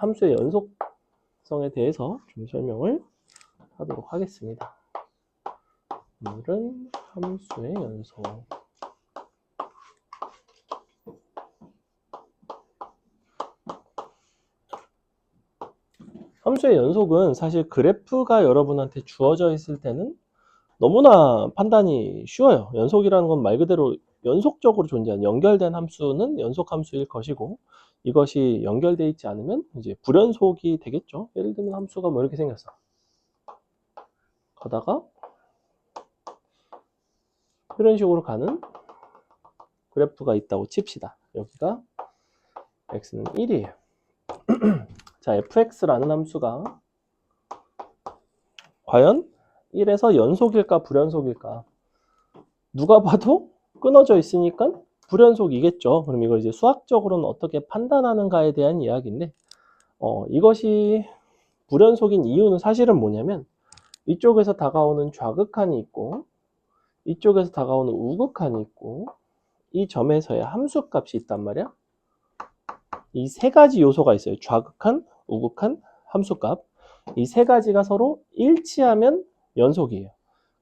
함수의 연속성에 대해서 좀 설명을 하도록 하겠습니다. 오늘은 함수의 연속. 함수의 연속은 사실 그래프가 여러분한테 주어져 있을 때는 너무나 판단이 쉬워요. 연속이라는 건 말 그대로 연속적으로 존재하는 연결된 함수는 연속 함수일 것이고, 이것이 연결되어 있지 않으면 이제 불연속이 되겠죠. 예를 들면 함수가 뭐 이렇게 생겼어. 가다가 이런 식으로 가는 그래프가 있다고 칩시다. 여기가 x는 1이에요. 자, fx라는 함수가 과연 1에서 연속일까 불연속일까? 누가 봐도 끊어져 있으니까 불연속이겠죠. 그럼 이걸 이제 수학적으로는 어떻게 판단하는가에 대한 이야기인데, 이것이 불연속인 이유는 사실은 뭐냐면, 이쪽에서 다가오는 좌극한이 있고 이쪽에서 다가오는 우극한이 있고 이 점에서의 함수값이 있단 말이야. 이 세 가지 요소가 있어요. 좌극한, 우극한, 함수값. 이 세 가지가 서로 일치하면 연속이에요.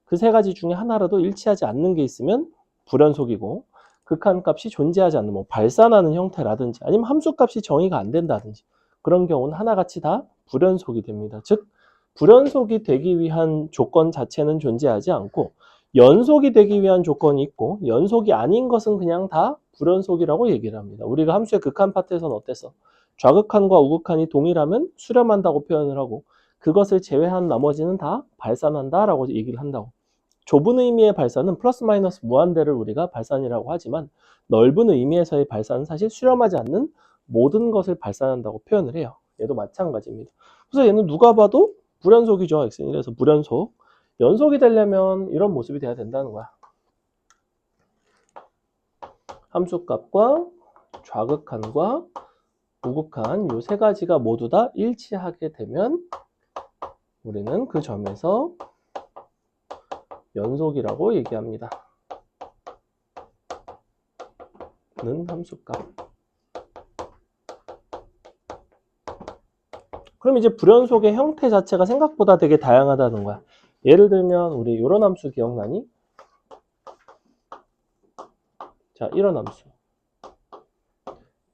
그 세 가지 중에 하나라도 일치하지 않는 게 있으면 불연속이고, 극한값이 존재하지 않는 뭐 발산하는 형태라든지 아니면 함수값이 정의가 안 된다든지 그런 경우는 하나같이 다 불연속이 됩니다. 즉 불연속이 되기 위한 조건 자체는 존재하지 않고 연속이 되기 위한 조건이 있고 연속이 아닌 것은 그냥 다 불연속이라고 얘기를 합니다. 우리가 함수의 극한 파트에서는 어땠어? 좌극한과 우극한이 동일하면 수렴한다고 표현을 하고 그것을 제외한 나머지는 다 발산한다라고 얘기를 한다고. 좁은 의미의 발산은 플러스 마이너스 무한대를 우리가 발산이라고 하지만 넓은 의미에서의 발산은 사실 수렴하지 않는 모든 것을 발산한다고 표현을 해요. 얘도 마찬가지입니다. 그래서 얘는 누가 봐도 불연속이죠. x는 1에서 불연속. 연속이 되려면 이런 모습이 돼야 된다는 거야. 함수값과 좌극한과 우극한 이 세 가지가 모두 다 일치하게 되면 우리는 그 점에서 연속이라고 얘기합니다. 는 함수값. 그럼 이제 불연속의 형태 자체가 생각보다 되게 다양하다는 거야. 예를 들면 우리 이런 함수 기억나니? 자, 이런 함수.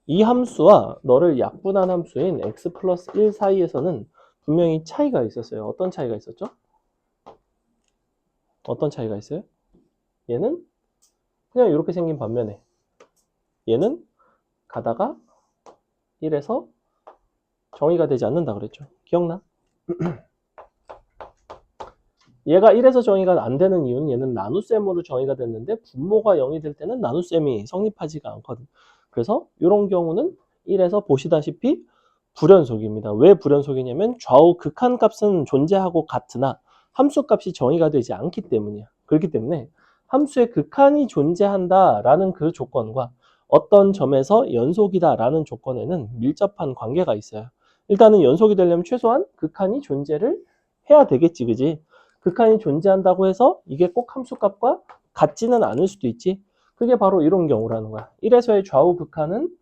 이 함수와 너를 약분한 함수인 x 플러스 1 사이에서는 분명히 차이가 있었어요. 어떤 차이가 있었죠? 어떤 차이가 있어요? 얘는 그냥 이렇게 생긴 반면에 얘는 가다가 1에서 정의가 되지 않는다 그랬죠. 기억나? 얘가 1에서 정의가 안 되는 이유는 얘는 나눗셈으로 정의가 됐는데 분모가 0이 될 때는 나눗셈이 성립하지가 않거든. 그래서 이런 경우는 1에서 보시다시피 불연속입니다. 왜 불연속이냐면 좌우 극한값은 존재하고 같으나 함수값이 정의가 되지 않기 때문이야. 그렇기 때문에 함수의 극한이 존재한다라는 그 조건과 어떤 점에서 연속이다라는 조건에는 밀접한 관계가 있어요. 일단은 연속이 되려면 최소한 극한이 존재를 해야 되겠지, 그지? 극한이 존재한다고 해서 이게 꼭 함수값과 같지는 않을 수도 있지. 그게 바로 이런 경우라는 거야. 1에서의 좌우 극한은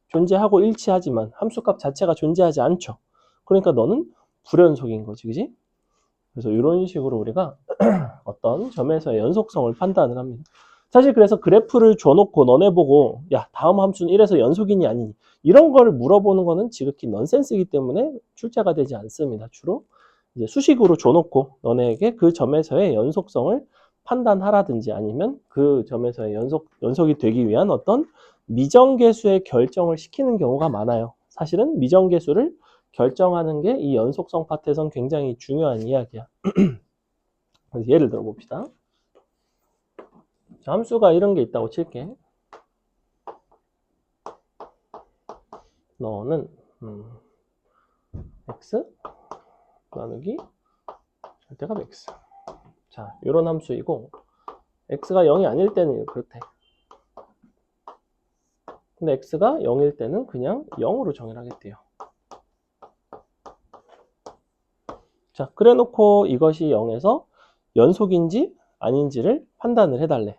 존재하고 일치하지만 함수값 자체가 존재하지 않죠. 그러니까 너는 불연속인 거지, 그지? 그래서 이런 식으로 우리가 어떤 점에서의 연속성을 판단을 합니다. 사실 그래서 그래프를 줘놓고 너네 보고 야, 다음 함수는 1에서 연속이니 아니니 이런 걸 물어보는 거는 지극히 넌센스이기 때문에 출제가 되지 않습니다. 주로 이제 수식으로 줘놓고 너네에게 그 점에서의 연속성을 판단하라든지 아니면 그 점에서의 연속이 되기 위한 어떤 미정계수의 결정을 시키는 경우가 많아요. 사실은 미정계수를 결정하는 게 이 연속성 파트에선 굉장히 중요한 이야기야. 그래서 예를 들어 봅시다. 자, 함수가 이런 게 있다고 칠게. 너는 x 나누기 절대값 x. 자, 이런 함수이고 x가 0이 아닐 때는 그렇대. 근데 x가 0일 때는 그냥 0으로 정의를 하겠대요. 자, 그래 놓고 이것이 0에서 연속인지 아닌지를 판단을 해달래.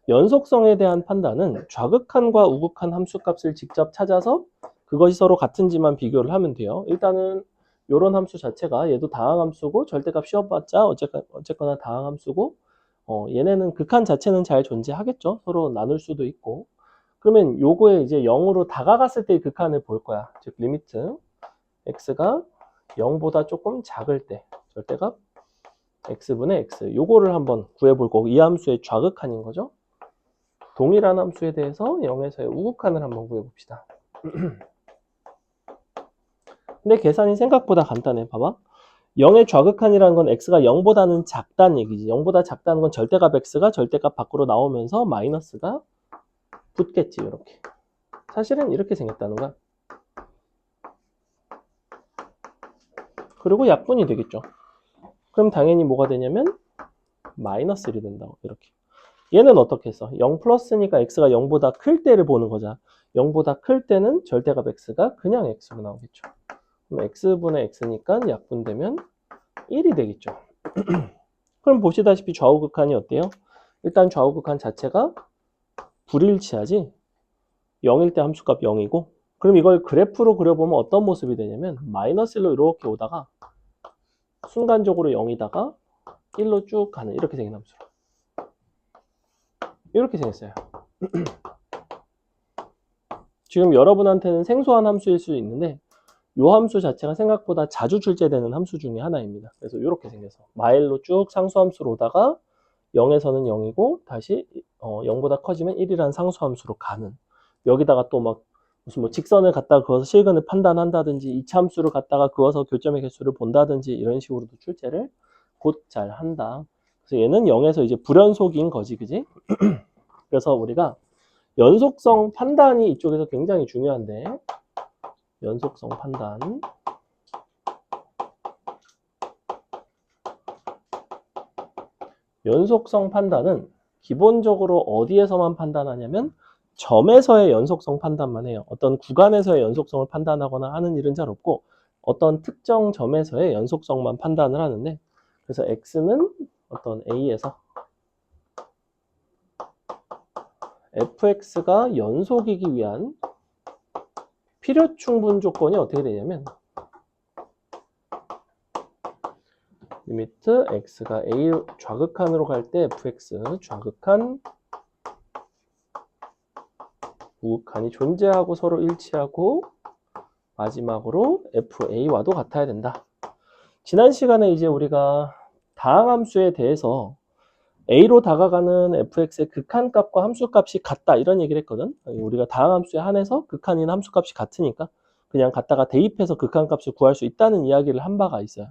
연속성에 대한 판단은 좌극한과 우극한 함수값을 직접 찾아서 그것이 서로 같은지만 비교를 하면 돼요. 일단은 요런 함수 자체가 얘도 다항함수고 절대값 씌워봤자 어쨌거나 다항함수고 얘네는 극한 자체는 잘 존재하겠죠. 서로 나눌 수도 있고. 그러면 요거에 이제 0으로 다가갔을 때의 극한을 볼 거야. 즉 리미트 x가 0보다 조금 작을 때 절대값 x분의 x 요거를 한번 구해볼 거고 이 함수의 좌극한인 거죠. 동일한 함수에 대해서 0에서의 우극한을 한번 구해봅시다. 근데 계산이 생각보다 간단해. 봐봐. 0의 좌극한이라는 건 x가 0보다는 작다는 얘기지. 0보다 작다는 건 절대값 x가 절대값 밖으로 나오면서 마이너스가 붙겠지. 이렇게. 사실은 이렇게 생겼다는 거야. 그리고 약분이 되겠죠. 그럼 당연히 뭐가 되냐면 마이너스 1이 된다고. 이렇게. 얘는 어떻게 했어? 0 플러스니까 x가 0보다 클 때를 보는 거잖아. 0보다 클 때는 절대값 x가 그냥 x로 나오겠죠. 그럼 x분의 x니까 약분되면 1이 되겠죠. 그럼 보시다시피 좌우극한이 어때요? 일단 좌우극한 자체가 불일치하지. 0일 때 함수값 0이고 그럼 이걸 그래프로 그려보면 어떤 모습이 되냐면 마이너스 1로 이렇게 오다가 순간적으로 0이다가 1로 쭉 가는 이렇게 생긴 함수로 이렇게 생겼어요. 지금 여러분한테는 생소한 함수일 수 있는데 이 함수 자체가 생각보다 자주 출제되는 함수 중에 하나입니다. 그래서 이렇게 생겨서 마일로 쭉 상수함수로 오다가 0에서는 0이고 다시 0보다 커지면 1이라는 상수함수로 가는 여기다가 또 막 무슨 뭐 직선을 갖다가 그어서 실근을 판단한다든지 이차함수를 갖다가 그어서 교점의 개수를 본다든지 이런 식으로도 출제를 곧 잘 한다. 그래서 얘는 0에서 이제 불연속인 거지, 그지? 그래서 우리가 연속성 판단이 이쪽에서 굉장히 중요한데 연속성 판단 연속성 판단은 기본적으로 어디에서만 판단하냐면 점에서의 연속성 판단만 해요. 어떤 구간에서의 연속성을 판단하거나 하는 일은 잘 없고 어떤 특정 점에서의 연속성만 판단을 하는데 그래서 x는 어떤 a에서 fx가 연속이기 위한 필요 충분 조건이 어떻게 되냐면 리미트 x가 a 좌극한으로 갈 때 fx 좌극한 우극한이 존재하고 서로 일치하고 마지막으로 fa와도 같아야 된다. 지난 시간에 이제 우리가 다항함수에 대해서 a로 다가가는 fx의 극한값과 함수값이 같다 이런 얘기를 했거든. 우리가 다항함수에 한해서 극한인 함수값이 같으니까 그냥 갖다가 대입해서 극한값을 구할 수 있다는 이야기를 한 바가 있어요.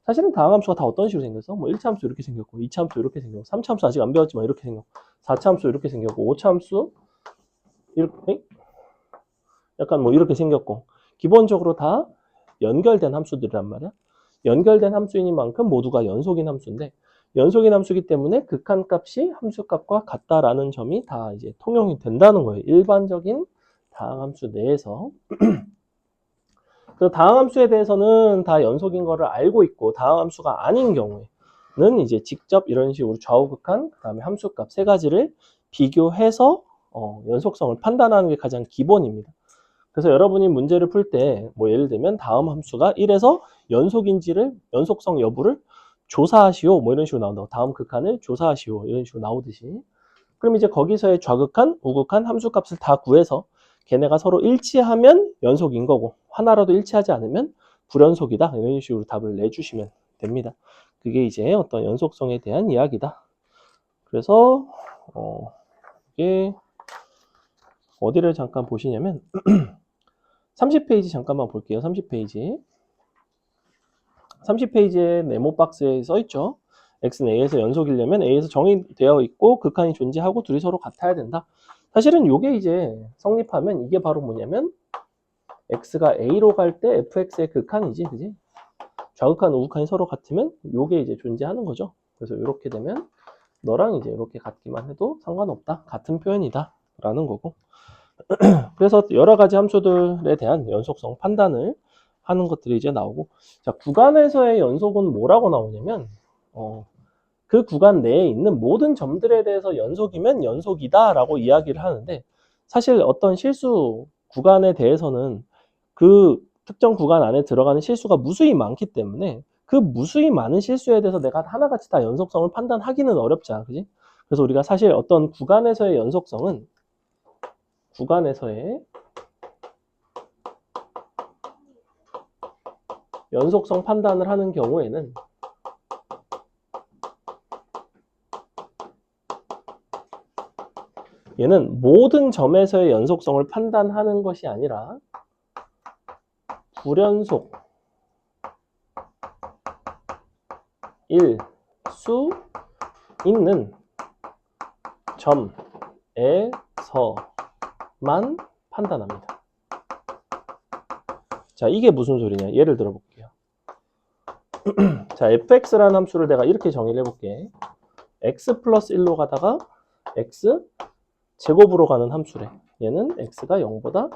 사실은 다항함수가 다 어떤 식으로 생겼어? 뭐 1차 함수 이렇게 생겼고 2차 함수 이렇게 생겼고 3차 함수 아직 안 배웠지만 이렇게 생겼고 4차 함수 이렇게 생겼고 5차 함수 이렇게 약간 뭐 이렇게 생겼고 기본적으로 다 연결된 함수들이란 말이야. 연결된 함수이니만큼 모두가 연속인 함수인데 연속인 함수이기 때문에 극한값이 함수값과 같다라는 점이 다 이제 통용이 된다는 거예요. 일반적인 다항함수 내에서. 그래서 다항함수에 대해서는 다 연속인 거를 알고 있고 다항함수가 아닌 경우에는 이제 직접 이런 식으로 좌우극한 그다음에 함수값 세 가지를 비교해서 연속성을 판단하는 게 가장 기본입니다. 그래서 여러분이 문제를 풀 때 뭐 예를 들면 다음 함수가 1에서 연속인지를 연속성 여부를 조사하시오 뭐 이런 식으로 나온다고 다음 극한을 조사하시오 이런 식으로 나오듯이 그럼 이제 거기서의 좌극한, 우극한 함수값을 다 구해서 걔네가 서로 일치하면 연속인 거고 하나라도 일치하지 않으면 불연속이다 이런 식으로 답을 내주시면 됩니다. 그게 이제 어떤 연속성에 대한 이야기다. 그래서 이게 어디를 잠깐 보시냐면 30페이지 잠깐만 볼게요. 30페이지. 30페이지에 네모 박스에 써있죠. x는 a에서 연속이려면 a에서 정의되어 있고 극한이 존재하고 둘이 서로 같아야 된다. 사실은 이게 이제 성립하면 이게 바로 뭐냐면 x가 a로 갈 때 fx의 극한이지, 그지? 좌극한, 우극한이 서로 같으면 이게 이제 존재하는 거죠. 그래서 이렇게 되면 너랑 이제 이렇게 같기만 해도 상관없다. 같은 표현이다. 라는 거고. 그래서 여러 가지 함수들에 대한 연속성 판단을 하는 것들이 이제 나오고 자 구간에서의 연속은 뭐라고 나오냐면 그 구간 내에 있는 모든 점들에 대해서 연속이면 연속이다 라고 이야기를 하는데 사실 어떤 실수 구간에 대해서는 그 특정 구간 안에 들어가는 실수가 무수히 많기 때문에 그 무수히 많은 실수에 대해서 내가 하나같이 다 연속성을 판단하기는 어렵잖아. 그지? 그래서 우리가 사실 어떤 구간에서의 연속성은 구간에서의 연속성 판단을 하는 경우에는 얘는 모든 점에서의 연속성을 판단하는 것이 아니라 불연속일 수 있는 점에서만 판단합니다. 자, 이게 무슨 소리냐? 예를 들어 볼게요. 자, fx라는 함수를 내가 이렇게 정의를 해볼게. x 플러스 1로 가다가 x 제곱으로 가는 함수래. 얘는 x가 0보다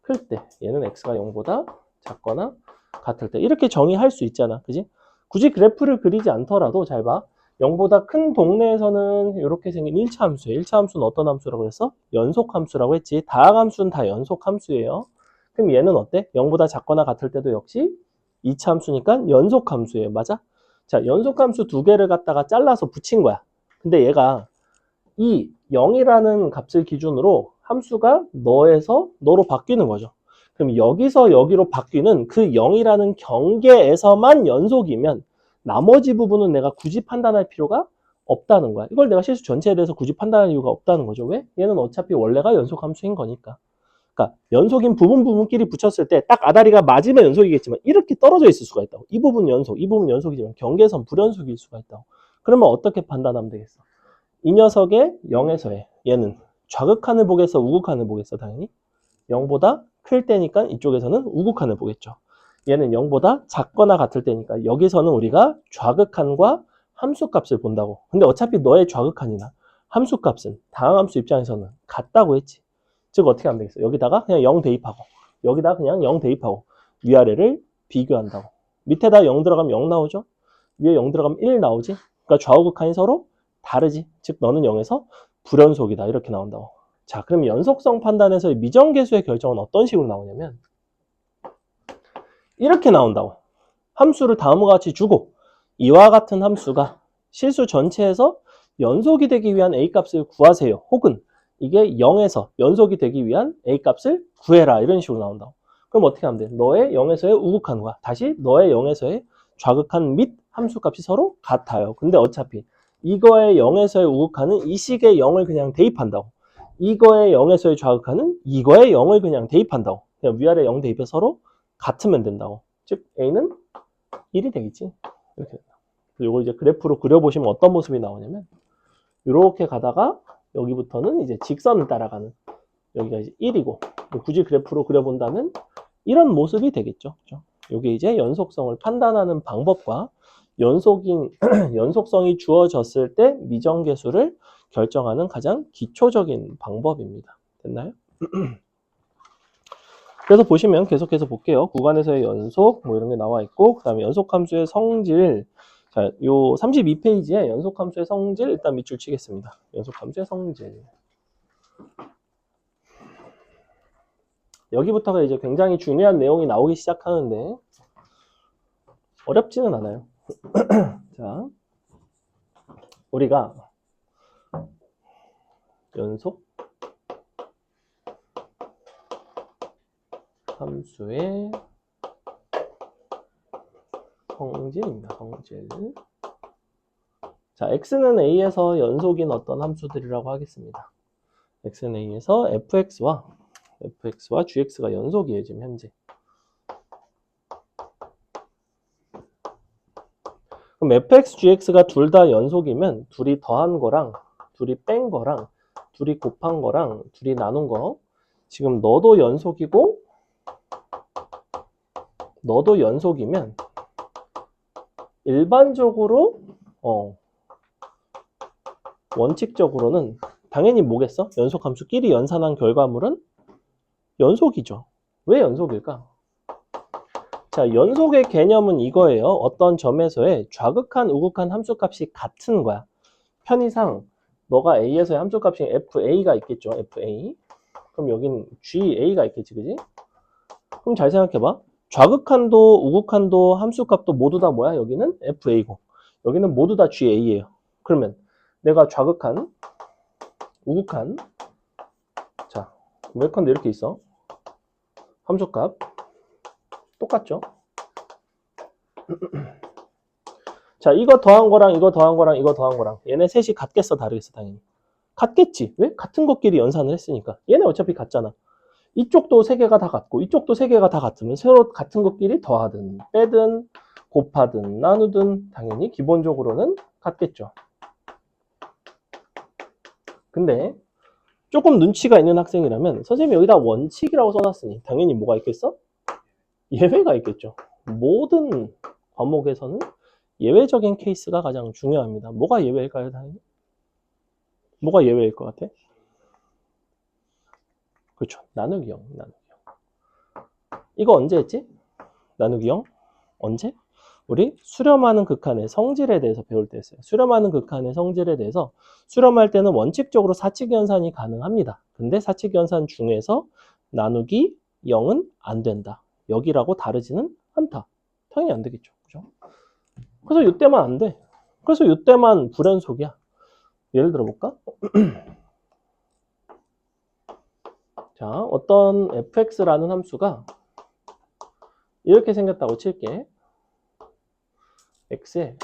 클 때, 얘는 x가 0보다 작거나 같을 때 이렇게 정의할 수 있잖아. 그지? 굳이 그래프를 그리지 않더라도 잘 봐. 0보다 큰 동네에서는 이렇게 생긴 1차 함수예요. 1차 함수는 어떤 함수라고 했어? 연속 함수라고 했지. 다항 함수는 다 연속 함수예요. 그럼 얘는 어때? 0보다 작거나 같을 때도 역시 2차 함수니까 연속 함수예요. 맞아? 자, 연속 함수 두 개를 갖다가 잘라서 붙인 거야. 근데 얘가 이 0이라는 값을 기준으로 함수가 너에서 너로 바뀌는 거죠. 그럼 여기서 여기로 바뀌는 그 0이라는 경계에서만 연속이면 나머지 부분은 내가 굳이 판단할 필요가 없다는 거야. 이걸 내가 실수 전체에 대해서 굳이 판단할 이유가 없다는 거죠. 왜? 얘는 어차피 원래가 연속 함수인 거니까. 그러니까 연속인 부분끼리 붙였을 때 딱 아다리가 맞으면 연속이겠지만 이렇게 떨어져 있을 수가 있다고. 이 부분 연속, 이 부분 연속이지만 경계선 불연속일 수가 있다고. 그러면 어떻게 판단하면 되겠어? 이 녀석의 0에서의 얘는 좌극한을 보겠어, 우극한을 보겠어, 당연히? 0보다 클 때니까 이쪽에서는 우극한을 보겠죠. 얘는 0보다 작거나 같을 때니까 여기서는 우리가 좌극한과 함수값을 본다고. 근데 어차피 너의 좌극한이나 함수값은 다항함수 입장에서는 같다고 했지. 즉 어떻게 하면 되겠어? 여기다가 그냥 0 대입하고 여기다 그냥 0 대입하고 위아래를 비교한다고. 밑에다 0 들어가면 0 나오죠? 위에 0 들어가면 1 나오지? 그러니까 좌우극한이 서로 다르지. 즉 너는 0에서 불연속이다. 이렇게 나온다고. 자, 그럼 연속성 판단에서의 미정계수의 결정은 어떤 식으로 나오냐면 이렇게 나온다고. 함수를 다음과 같이 주고 이와 같은 함수가 실수 전체에서 연속이 되기 위한 A값을 구하세요. 혹은 이게 0에서 연속이 되기 위한 A값을 구해라. 이런 식으로 나온다고. 그럼 어떻게 하면 돼? 너의 0에서의 우극한과 다시 너의 0에서의 좌극한 및 함수값이 서로 같아요. 근데 어차피 이거의 0에서의 우극한은 이 식의 0을 그냥 대입한다고. 이거의 0에서의 좌극한은 이거의 0을 그냥 대입한다고. 그냥 위아래 0 대입해서 서로 같으면 된다고. 즉 A는 1이 되겠지. 이렇게 된다. 이걸 이제 그래프로 그려보시면 어떤 모습이 나오냐면 이렇게 가다가 여기부터는 이제 직선을 따라가는 여기가 이제 1이고 굳이 그래프로 그려본다면 이런 모습이 되겠죠. 그렇죠? 이게 이제 연속성을 판단하는 방법과 연속성이 주어졌을 때 미정계수를 결정하는 가장 기초적인 방법입니다. 됐나요? 그래서 보시면 계속해서 볼게요. 구간에서의 연속 뭐 이런 게 나와 있고 그 다음에 연속함수의 성질. 자, 요 32페이지에 연속함수의 성질 일단 밑줄 치겠습니다. 연속함수의 성질. 여기부터가 이제 굉장히 중요한 내용이 나오기 시작하는데 어렵지는 않아요. 자, 우리가 연속 함수의 성질입니다. 성질. 자, x는 a에서 연속인 어떤 함수들이라고 하겠습니다. x는 a에서 fx와 gx가 연속이에요, 지금 현재. 그럼 fx, gx가 둘 다 연속이면 둘이 더한 거랑 둘이 뺀 거랑 둘이 곱한 거랑 둘이 나눈 거 지금 너도 연속이면 일반적으로 원칙적으로는 당연히 뭐겠어? 연속함수끼리 연산한 결과물은 연속이죠. 왜 연속일까? 자, 연속의 개념은 이거예요. 어떤 점에서의 좌극한, 우극한 함수값이 같은 거야. 편의상 너가 A에서의 함수값이 FA가 있겠죠. FA. 그럼 여긴 GA가 있겠지, 그지? 그럼 그럼 잘 생각해봐. 좌극한도, 우극한도, 함수값도 모두 다 뭐야? 여기는 FA고 여기는 모두 다 GA예요. 그러면 내가 좌극한, 우극한, 자, 외컨도 이렇게 있어. 함수값 똑같죠? 자, 이거 더한 거랑 이거 더한 거랑 이거 더한 거랑 얘네 셋이 같겠어, 다르겠어? 당연히 같겠지. 왜? 같은 것끼리 연산을 했으니까. 얘네 어차피 같잖아. 이쪽도 세 개가 다 같고 이쪽도 세 개가 다 같으면 서로 같은 것끼리 더하든 빼든 곱하든 나누든 당연히 기본적으로는 같겠죠. 근데 조금 눈치가 있는 학생이라면 선생님이 여기다 원칙이라고 써놨으니 당연히 뭐가 있겠어? 예외가 있겠죠. 모든 과목에서는 예외적인 케이스가 가장 중요합니다. 뭐가 예외일까요, 당연히? 뭐가 예외일 것 같아? 그렇죠. 나누기 0, 나누기 0. 이거 언제 했지? 나누기 0? 언제? 우리 수렴하는 극한의 성질에 대해서 배울 때 했어요. 수렴하는 극한의 성질에 대해서 수렴할 때는 원칙적으로 사칙연산이 가능합니다. 근데 사칙연산 중에서 나누기 0은 안 된다. 여기라고 다르지는 않다. 당연히 안 되겠죠. 그죠? 그래서 이때만 안 돼. 그래서 이때만 불연속이야. 예를 들어 볼까? 자, 어떤 fx라는 함수가 이렇게 생겼다고 칠게. x에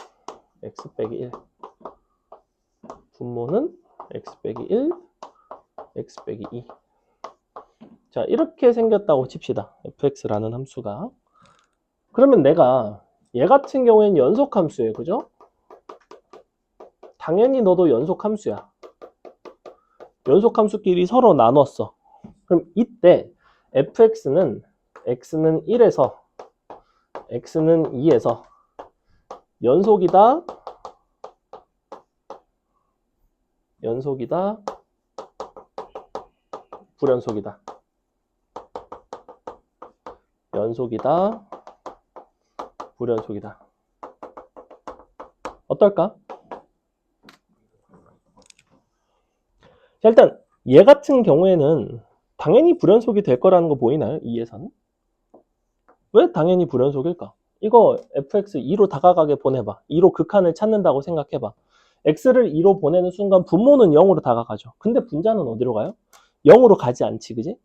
x 빼기 1 분모는 x 빼기 1 x 빼기 2. 자, 이렇게 생겼다고 칩시다. fx라는 함수가. 그러면 내가 얘 같은 경우에는 연속함수예요. 그죠? 당연히 너도 연속함수야. 연속함수끼리 서로 나눴어. 그럼 이때 fx는 x는 1에서 x는 2에서 연속이다, 연속이다, 불연속이다. 연속이다, 불연속이다. 어떨까? 자, 일단 얘 같은 경우에는 당연히 불연속이 될 거라는 거 보이나요? 2에서는? 왜 당연히 불연속일까? 이거 fx 2로 다가가게 보내봐. 2로 극한을 찾는다고 생각해봐. x를 2로 보내는 순간 분모는 0으로 다가가죠. 근데 분자는 어디로 가요? 0으로 가지 않지, 그지?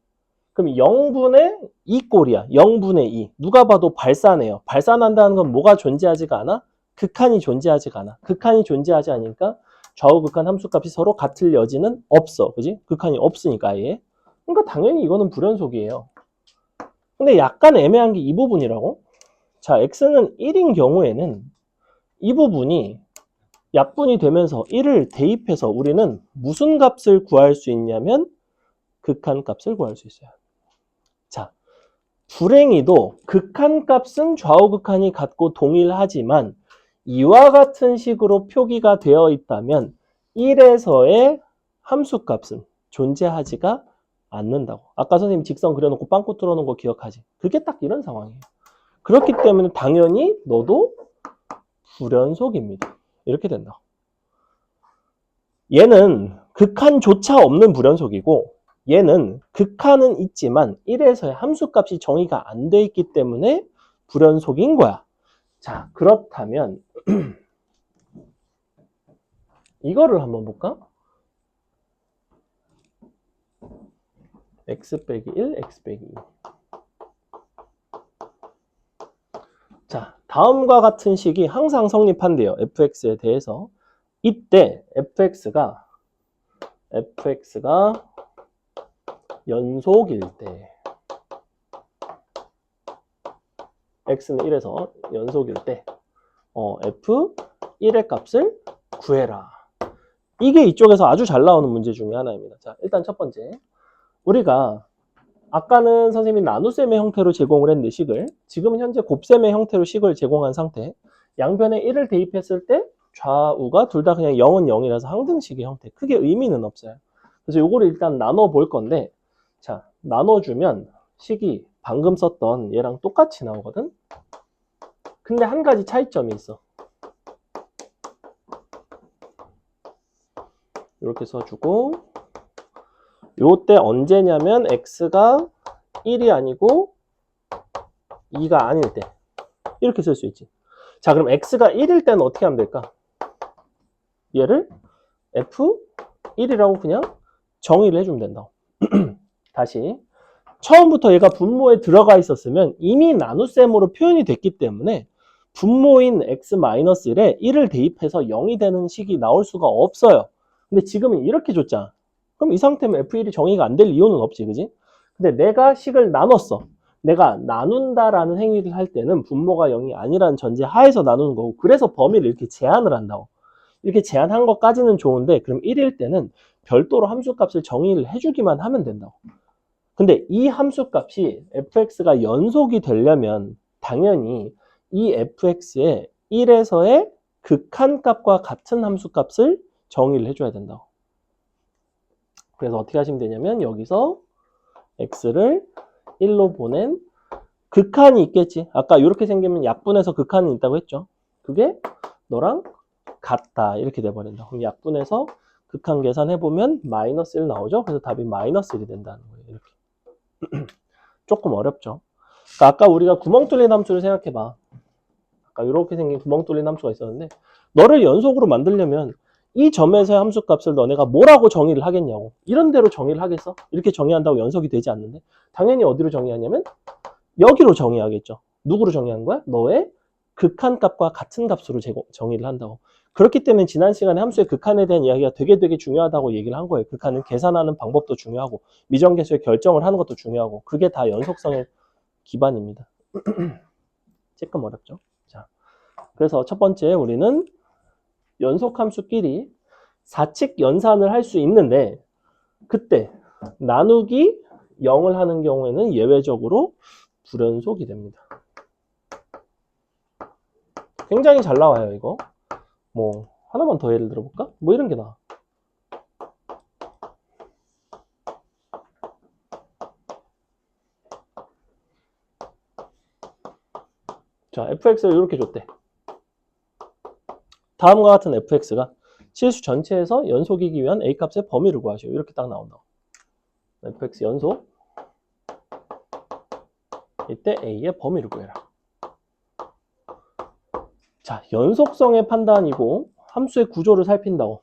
그럼 0분의 2 꼴이야. 0분의 2. 누가 봐도 발산해요. 발산한다는 건 뭐가 존재하지가 않아? 극한이 존재하지가 않아. 극한이 존재하지 않으니까 좌우극한 함수값이 서로 같을 여지는 없어. 그지? 극한이 없으니까 아예. 그러니까 당연히 이거는 불연속이에요. 근데 약간 애매한 게 이 부분이라고. 자, x는 1인 경우에는 이 부분이 약분이 되면서 1을 대입해서 우리는 무슨 값을 구할 수 있냐면 극한 값을 구할 수 있어요. 자, 불행히도 극한 값은 좌우극한이 같고 동일하지만 이와 같은 식으로 표기가 되어 있다면 1에서의 함수값은 존재하지가 않는다고. 아까 선생님 직선 그려놓고 빵꾸 뚫어놓은 거 기억하지? 그게 딱 이런 상황이에요. 그렇기 때문에 당연히 너도 불연속입니다. 이렇게 된다. 얘는 극한조차 없는 불연속이고 얘는 극한은 있지만 1에서의 함수값이 정의가 안 돼 있기 때문에 불연속인 거야. 자, 그렇다면 이거를 한번 볼까? x 빼기 1, x 빼기 2. 자, 다음과 같은 식이 항상 성립한대요. fx에 대해서. 이때 fx가 연속일 때 x는 1에서 연속일 때 f1의 값을 구해라. 이게 이쪽에서 아주 잘 나오는 문제 중에 하나입니다. 자, 일단 첫 번째. 우리가 아까는 선생님이 나눗셈의 형태로 제공을 했는데 식을 지금은 현재 곱셈의 형태로 식을 제공한 상태. 양변에 1을 대입했을 때 좌우가 둘 다 그냥 0은 0이라서 항등식의 형태. 크게 의미는 없어요. 그래서 요거를 일단 나눠 볼 건데 자, 나눠주면 식이 방금 썼던 얘랑 똑같이 나오거든. 근데 한 가지 차이점이 있어. 이렇게 써주고 요때 언제냐면 x가 1이 아니고 2가 아닐 때 이렇게 쓸 수 있지. 자, 그럼 x가 1일 때는 어떻게 하면 될까? 얘를 f1이라고 그냥 정의를 해주면 된다. 다시 처음부터 얘가 분모에 들어가 있었으면 이미 나눗셈으로 표현이 됐기 때문에 분모인 x-1에 1을 대입해서 0이 되는 식이 나올 수가 없어요. 근데 지금은 이렇게 줬잖아. 그럼 이 상태면 f1이 정의가 안 될 이유는 없지, 그지? 근데 내가 식을 나눴어. 내가 나눈다라는 행위를 할 때는 분모가 0이 아니라는 전제 하에서 나누는 거고, 그래서 범위를 이렇게 제한을 한다고. 이렇게 제한한 것까지는 좋은데, 그럼 1일 때는 별도로 함수값을 정의를 해주기만 하면 된다고. 근데 이 함수값이 fx가 연속이 되려면 당연히 이 fx의 1에서의 극한값과 같은 함수값을 정의를 해줘야 된다고. 그래서 어떻게 하시면 되냐면 여기서 x를 1로 보낸 극한이 있겠지. 아까 이렇게 생기면 약분해서 극한이 있다고 했죠. 그게 너랑 같다 이렇게 돼버린다. 그럼 약분해서 극한 계산해보면 마이너스 1 나오죠. 그래서 답이 마이너스 1이 된다는 거예요. 이렇게. 조금 어렵죠. 그러니까 아까 우리가 구멍 뚫린 함수를 생각해봐. 아까 이렇게 생긴 구멍 뚫린 함수가 있었는데 너를 연속으로 만들려면 이 점에서의 함수값을 너네가 뭐라고 정의를 하겠냐고. 이런 대로 정의를 하겠어? 이렇게 정의한다고 연속이 되지 않는데 당연히 어디로 정의하냐면 여기로 정의하겠죠. 누구로 정의한 거야? 너의 극한값과 같은 값으로 정의를 한다고. 그렇기 때문에 지난 시간에 함수의 극한에 대한 이야기가 되게 중요하다고 얘기를 한 거예요. 극한은 계산하는 방법도 중요하고 미정계수의 결정을 하는 것도 중요하고 그게 다 연속성의 기반입니다. 조금 어렵죠. 자, 그래서 첫 번째 우리는 연속함수끼리 사칙 연산을 할 수 있는데 그때 나누기 0을 하는 경우에는 예외적으로 불연속이 됩니다. 굉장히 잘 나와요, 이거. 뭐 하나만 더 예를 들어볼까? 뭐 이런 게 나와. 자, fx를 이렇게 줬대. 다음과 같은 fx가 실수 전체에서 연속이기 위한 a값의 범위를 구하시오. 이렇게 딱 나온다고. fx 연속 이때 a의 범위를 구해라. 자, 연속성의 판단이고 함수의 구조를 살핀다고.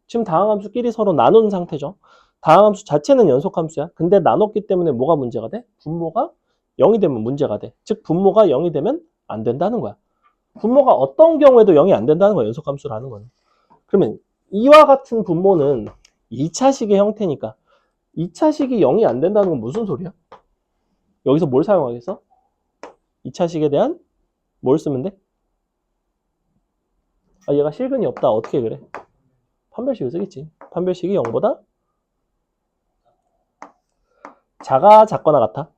지금 다항함수끼리 서로 나눈 상태죠. 다항함수 자체는 연속함수야. 근데 나눴기 때문에 뭐가 문제가 돼? 분모가 0이 되면 문제가 돼. 즉 분모가 0이 되면 안 된다는 거야. 분모가 어떤 경우에도 0이 안 된다는 거야. 연속함수라는 거는. 그러면 이와 같은 분모는 2차식의 형태니까 2차식이 0이 안 된다는 건 무슨 소리야? 여기서 뭘 사용하겠어? 2차식에 대한 뭘 쓰면 돼? 아, 얘가 실근이 없다. 어떻게 그래? 판별식을 쓰겠지. 판별식이 0보다 작거나 같아?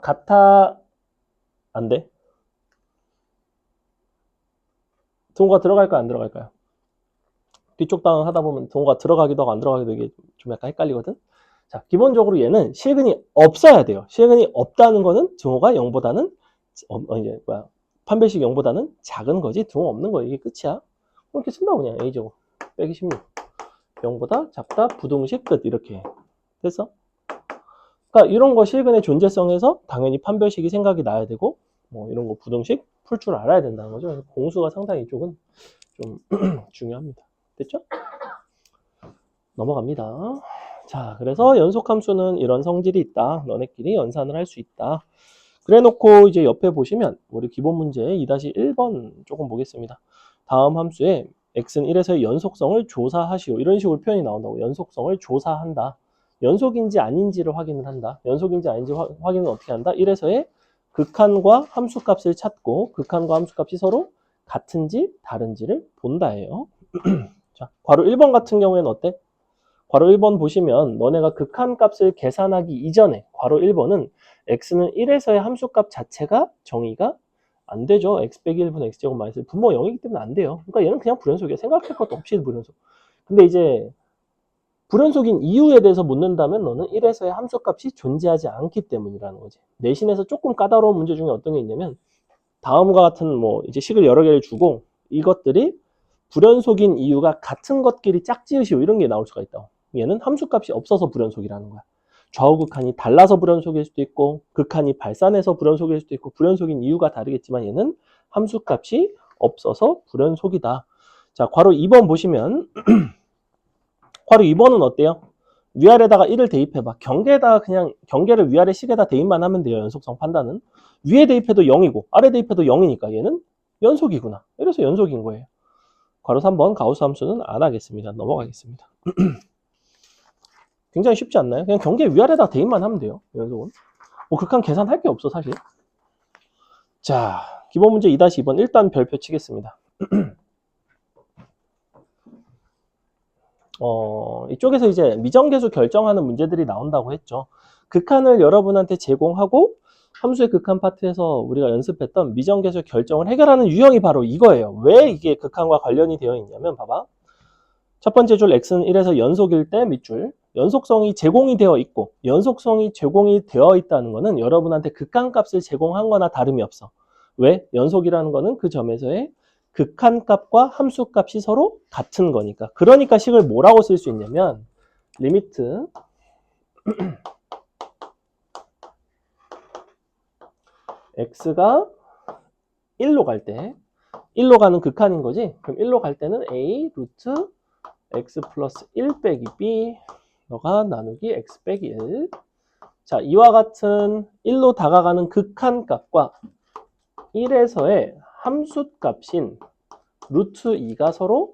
같아, 안 돼? 등호가 들어갈까요? 안 들어갈까요? 뒤쪽 당을 하다 보면 등호가 들어가기도 하고 안 들어가기도 이게 좀 약간 헷갈리거든? 자, 기본적으로 얘는 실근이 없어야 돼요. 실근이 없다는 거는 등호가 0보다는 판별식 0보다는 작은 거지 등호 없는 거 이게 끝이야. 이렇게 쓴다고 그냥 A제곱 빼기 16 0보다 작다 부등식 끝 이렇게 됐어? 그러니까 이런 거 실근의 존재성에서 당연히 판별식이 생각이 나야 되고 뭐 이런 거 부등식 풀 줄 알아야 된다는 거죠. 공수가 상당히 이쪽은 좀 중요합니다. 됐죠? 넘어갑니다. 자, 그래서 연속함수는 이런 성질이 있다. 너네끼리 연산을 할 수 있다. 그래 놓고 이제 옆에 보시면 우리 기본 문제 2-1번 조금 보겠습니다. 다음 함수에 x는 1에서의 연속성을 조사하시오. 이런 식으로 표현이 나온다고. 연속성을 조사한다. 연속인지 아닌지를 확인을 한다. 연속인지 아닌지 확인은 어떻게 한다? 1에서의 극한과 함수값을 찾고 극한과 함수값이 서로 같은지 다른지를 본다예요. 자, 괄호 1번 같은 경우에는 어때? 괄호 1번 보시면 너네가 극한값을 계산하기 이전에 괄호 1번은 x는 1에서의 함수값 자체가 정의가 안 되죠. x 빼기 1분의 x제곱 마이너스 분모 0이기 때문에 안 돼요. 그러니까 얘는 그냥 불연속이야. 생각할 것도 없이 불연속. 근데 이제 불연속인 이유에 대해서 묻는다면 너는 1에서의 함수값이 존재하지 않기 때문이라는 거지. 내신에서 조금 까다로운 문제 중에 어떤 게 있냐면 다음과 같은 뭐 이제 식을 여러 개를 주고 이것들이 불연속인 이유가 같은 것끼리 짝지으시오 이런 게 나올 수가 있다고. 얘는 함수값이 없어서 불연속이라는 거야. 좌우 극한이 달라서 불연속일 수도 있고 극한이 발산해서 불연속일 수도 있고 불연속인 이유가 다르겠지만 얘는 함수값이 없어서 불연속이다. 자, 괄호 2번 보시면 괄호 2번은 어때요? 위아래다가 1을 대입해봐. 경계에다가 그냥 경계를 위아래 식에다 대입만 하면 돼요. 연속성 판단은. 위에 대입해도 0이고 아래 대입해도 0이니까 얘는 연속이구나. 이래서 연속인 거예요. 괄호 3번 가우스 함수는 안 하겠습니다. 넘어가겠습니다. 굉장히 쉽지 않나요? 그냥 경계 위아래다 대입만 하면 돼요. 연속은. 뭐 극한 계산할 게 없어 사실. 자, 기본 문제 2-2번 일단 별표 치겠습니다. 이쪽에서 이제 미정계수 결정하는 문제들이 나온다고 했죠. 극한을 여러분한테 제공하고 함수의 극한 파트에서 우리가 연습했던 미정계수 결정을 해결하는 유형이 바로 이거예요. 왜 이게 극한과 관련이 되어 있냐면 봐봐. 첫 번째 줄 x는 1에서 연속일 때 밑줄 연속성이 제공이 되어 있고 연속성이 제공이 되어 있다는 것은 여러분한테 극한값을 제공한 거나 다름이 없어. 왜? 연속이라는 거는 그 점에서의 극한값과 함수값이 서로 같은 거니까. 그러니까 식을 뭐라고 쓸 수 있냐면 리미트 x가 1로 갈 때 1로 가는 극한인 거지. 그럼 1로 갈 때는 a 루트 x 플러스 1 빼기 b 너가 나누기 x 빼기 1. 자, 이와 같은 1로 다가가는 극한값과 1에서의 함수값인 루트 2가 서로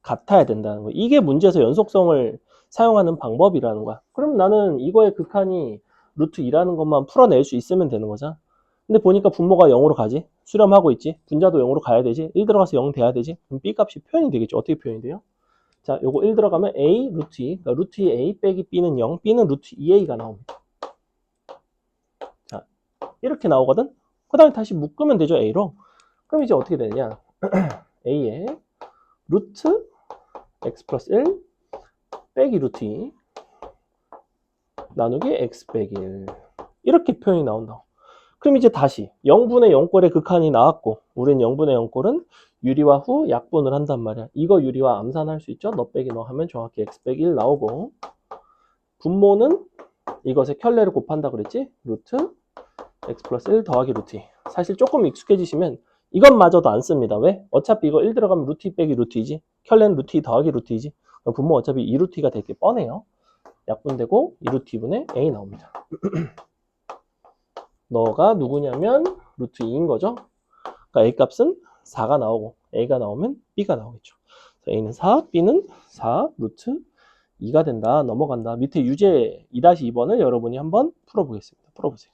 같아야 된다는 거. 이게 문제에서 연속성을 사용하는 방법이라는 거야. 그럼 나는 이거의 극한이 루트 2라는 것만 풀어낼 수 있으면 되는 거잖아. 근데 보니까 분모가 0으로 가지. 수렴하고 있지. 분자도 0으로 가야 되지. 1 들어가서 0 돼야 되지. 그럼 b 값이 표현이 되겠죠. 어떻게 표현이 돼요? 자, 요거 1 들어가면 a 루트 2. 그러니까 루트 2 a 빼기 b는 0. b는 루트 2a가 나옵니다. 자, 이렇게 나오거든. 그 다음에 다시 묶으면 되죠. a로. 그럼 이제 어떻게 되느냐. a의 루트 x 플러스 1 빼기 루트 2 나누기 x 빼기 1 이렇게 표현이 나온다. 그럼 이제 다시 0분의 0꼴의 극한이 나왔고 우린 0분의 0꼴은 유리와 후 약분을 한단 말이야. 이거 유리와 암산할 수 있죠? 너 빼기 너 하면 정확히 x 빼기 1 나오고 분모는 이것의 켤레를 곱한다 그랬지? 루트 x 플러스 1 더하기 루트 2. 사실 조금 익숙해지시면 이것마저도 안 씁니다. 왜? 어차피 이거 1 들어가면 루트 2 빼기 루트 2지. 켤레는 루트 2 더하기 루트 2지. 분모 어차피 2 루트 2가 될 게 뻔해요. 약분되고 2 루트 2분의 a 나옵니다. 너가 누구냐면 루트 2인 거죠. 그러니까 a 값은 4가 나오고 a가 나오면 b가 나오겠죠. a는 4, b는 4 루트 2가 된다. 넘어간다. 밑에 유제 2-2번을 여러분이 한번 풀어보겠습니다. 풀어보세요.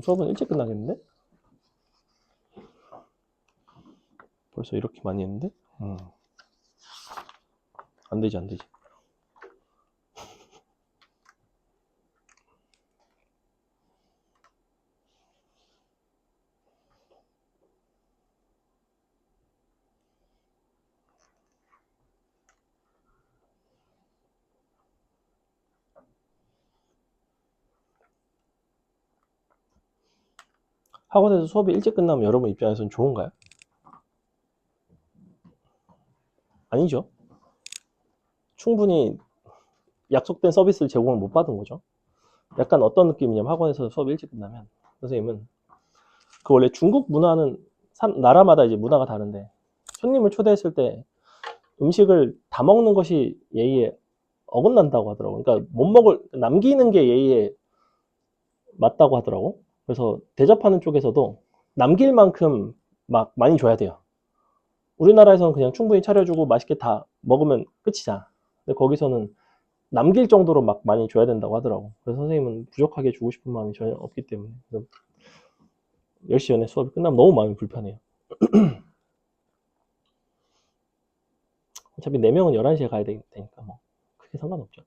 수업은 일찍 끝나겠는데? 벌써 이렇게 많이 했는데? 안 되지, 안 되지. 학원에서 수업이 일찍 끝나면 여러분 입장에서는 좋은가요? 아니죠. 충분히 약속된 서비스를 제공을 못 받은 거죠. 약간 어떤 느낌이냐면 학원에서 수업이 일찍 끝나면 선생님은 그 원래 중국 문화는 나라마다 이제 문화가 다른데 손님을 초대했을 때 음식을 다 먹는 것이 예의에 어긋난다고 하더라고. 그러니까 못 먹을 남기는 게 예의에 맞다고 하더라고. 그래서 대접하는 쪽에서도 남길 만큼 막 많이 줘야 돼요. 우리나라에서는 그냥 충분히 차려주고 맛있게 다 먹으면 끝이잖아. 근데 거기서는 남길 정도로 막 많이 줘야 된다고 하더라고. 그래서 선생님은 부족하게 주고 싶은 마음이 전혀 없기 때문에 10시 전에 수업이 끝나면 너무 마음이 불편해요. 어차피 4명은 11시에 가야 되니까 뭐 크게 상관없죠.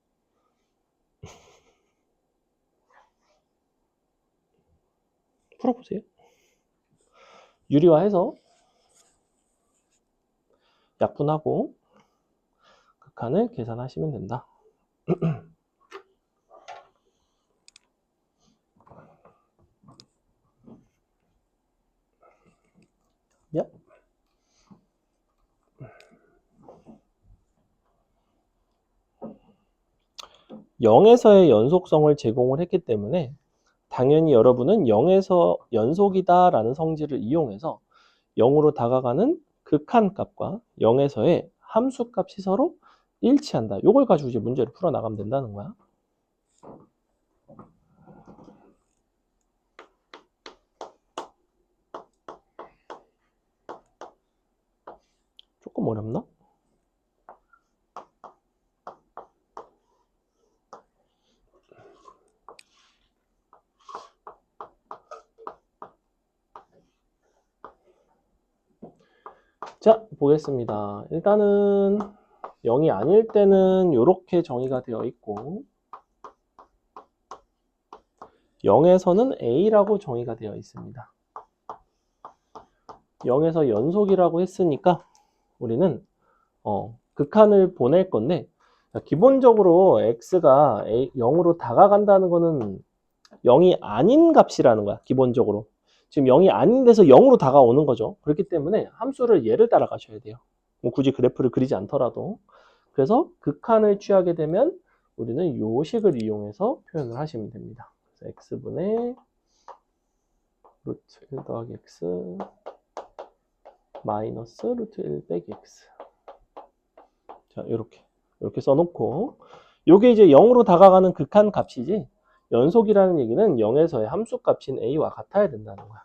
풀어보세요. 유리화해서 약분하고 극한을 계산하시면 된다. 0에서의 연속성을 제공을 했기 때문에 당연히 여러분은 0에서 연속이다 라는 성질을 이용해서 0으로 다가가는 극한값과 0에서의 함수값이 서로 일치한다. 이걸 가지고 이제 문제를 풀어나가면 된다는 거야. 조금 어렵나? 자, 보겠습니다. 일단은 0이 아닐 때는 이렇게 정의가 되어 있고 0에서는 A라고 정의가 되어 있습니다. 0에서 연속이라고 했으니까 우리는 극한을 보낼 건데 기본적으로 x가 0으로 다가간다는 거는 0이 아닌 값이라는 거야. 기본적으로. 지금 0이 아닌 데서 0으로 다가오는 거죠. 그렇기 때문에 함수를 얘를 따라가셔야 돼요. 뭐 굳이 그래프를 그리지 않더라도. 그래서 극한을 취하게 되면 우리는 요 식을 이용해서 표현을 하시면 됩니다. 그래서 x분의 루트 1 더하기 x 마이너스 루트 1 빼기 x. 자, 이렇게 써놓고 요게 이제 0으로 다가가는 극한 값이지 연속이라는 얘기는 0에서의 함수값인 a와 같아야 된다는 거야.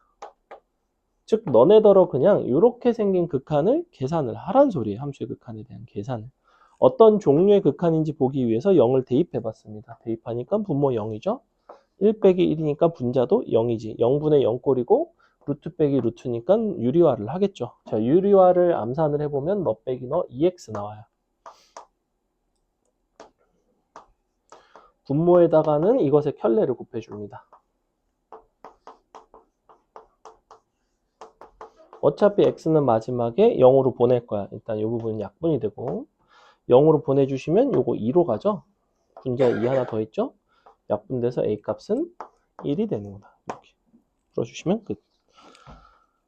즉 너네더러 그냥 이렇게 생긴 극한을 계산을 하란 소리예요. 함수의 극한에 대한 계산을. 어떤 종류의 극한인지 보기 위해서 0을 대입해 봤습니다. 대입하니까 분모 0이죠. 1 빼기 1이니까 분자도 0이지. 0분의 0꼴이고 루트 빼기 루트니까 유리화를 하겠죠. 자, 유리화를 암산을 해보면 너 빼기 너 2x 나와요. 분모에다가는 이것의 켤레를 곱해줍니다. 어차피 x는 마지막에 0으로 보낼 거야. 일단 이 부분은 약분이 되고 0으로 보내주시면 요거 2로 가죠. 분자에 2 하나 더 있죠. 약분돼서 a 값은 1이 되는구나. 이렇게 풀어주시면 끝.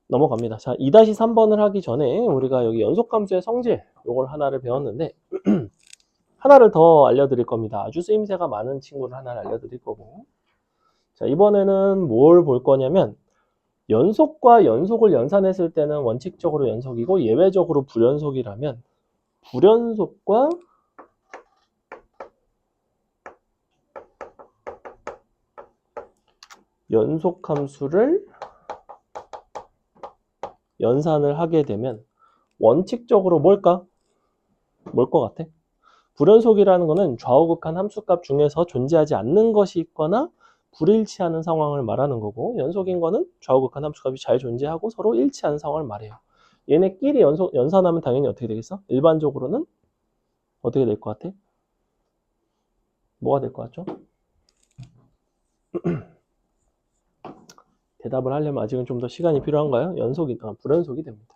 넘어갑니다. 자, 2-3번을 하기 전에 우리가 여기 연속함수의 성질 요걸 하나를 배웠는데 하나를 더 알려드릴 겁니다. 아주 쓰임새가 많은 친구를 하나를 알려드릴 거고. 자, 이번에는 뭘 볼 거냐면 연속과 연속을 연산했을 때는 원칙적으로 연속이고 예외적으로 불연속이라면 불연속과 연속함수를 연산을 하게 되면 원칙적으로 뭘까? 뭘 것 같아? 불연속이라는 거는 좌우극한 함수값 중에서 존재하지 않는 것이 있거나 불일치하는 상황을 말하는 거고 연속인 거는 좌우극한 함수값이 잘 존재하고 서로 일치하는 상황을 말해요. 얘네끼리 연산하면 당연히 어떻게 되겠어? 일반적으로는 어떻게 될 것 같아? 뭐가 될 것 같죠? 대답을 하려면 아직은 좀 더 시간이 필요한가요? 불연속이 됩니다.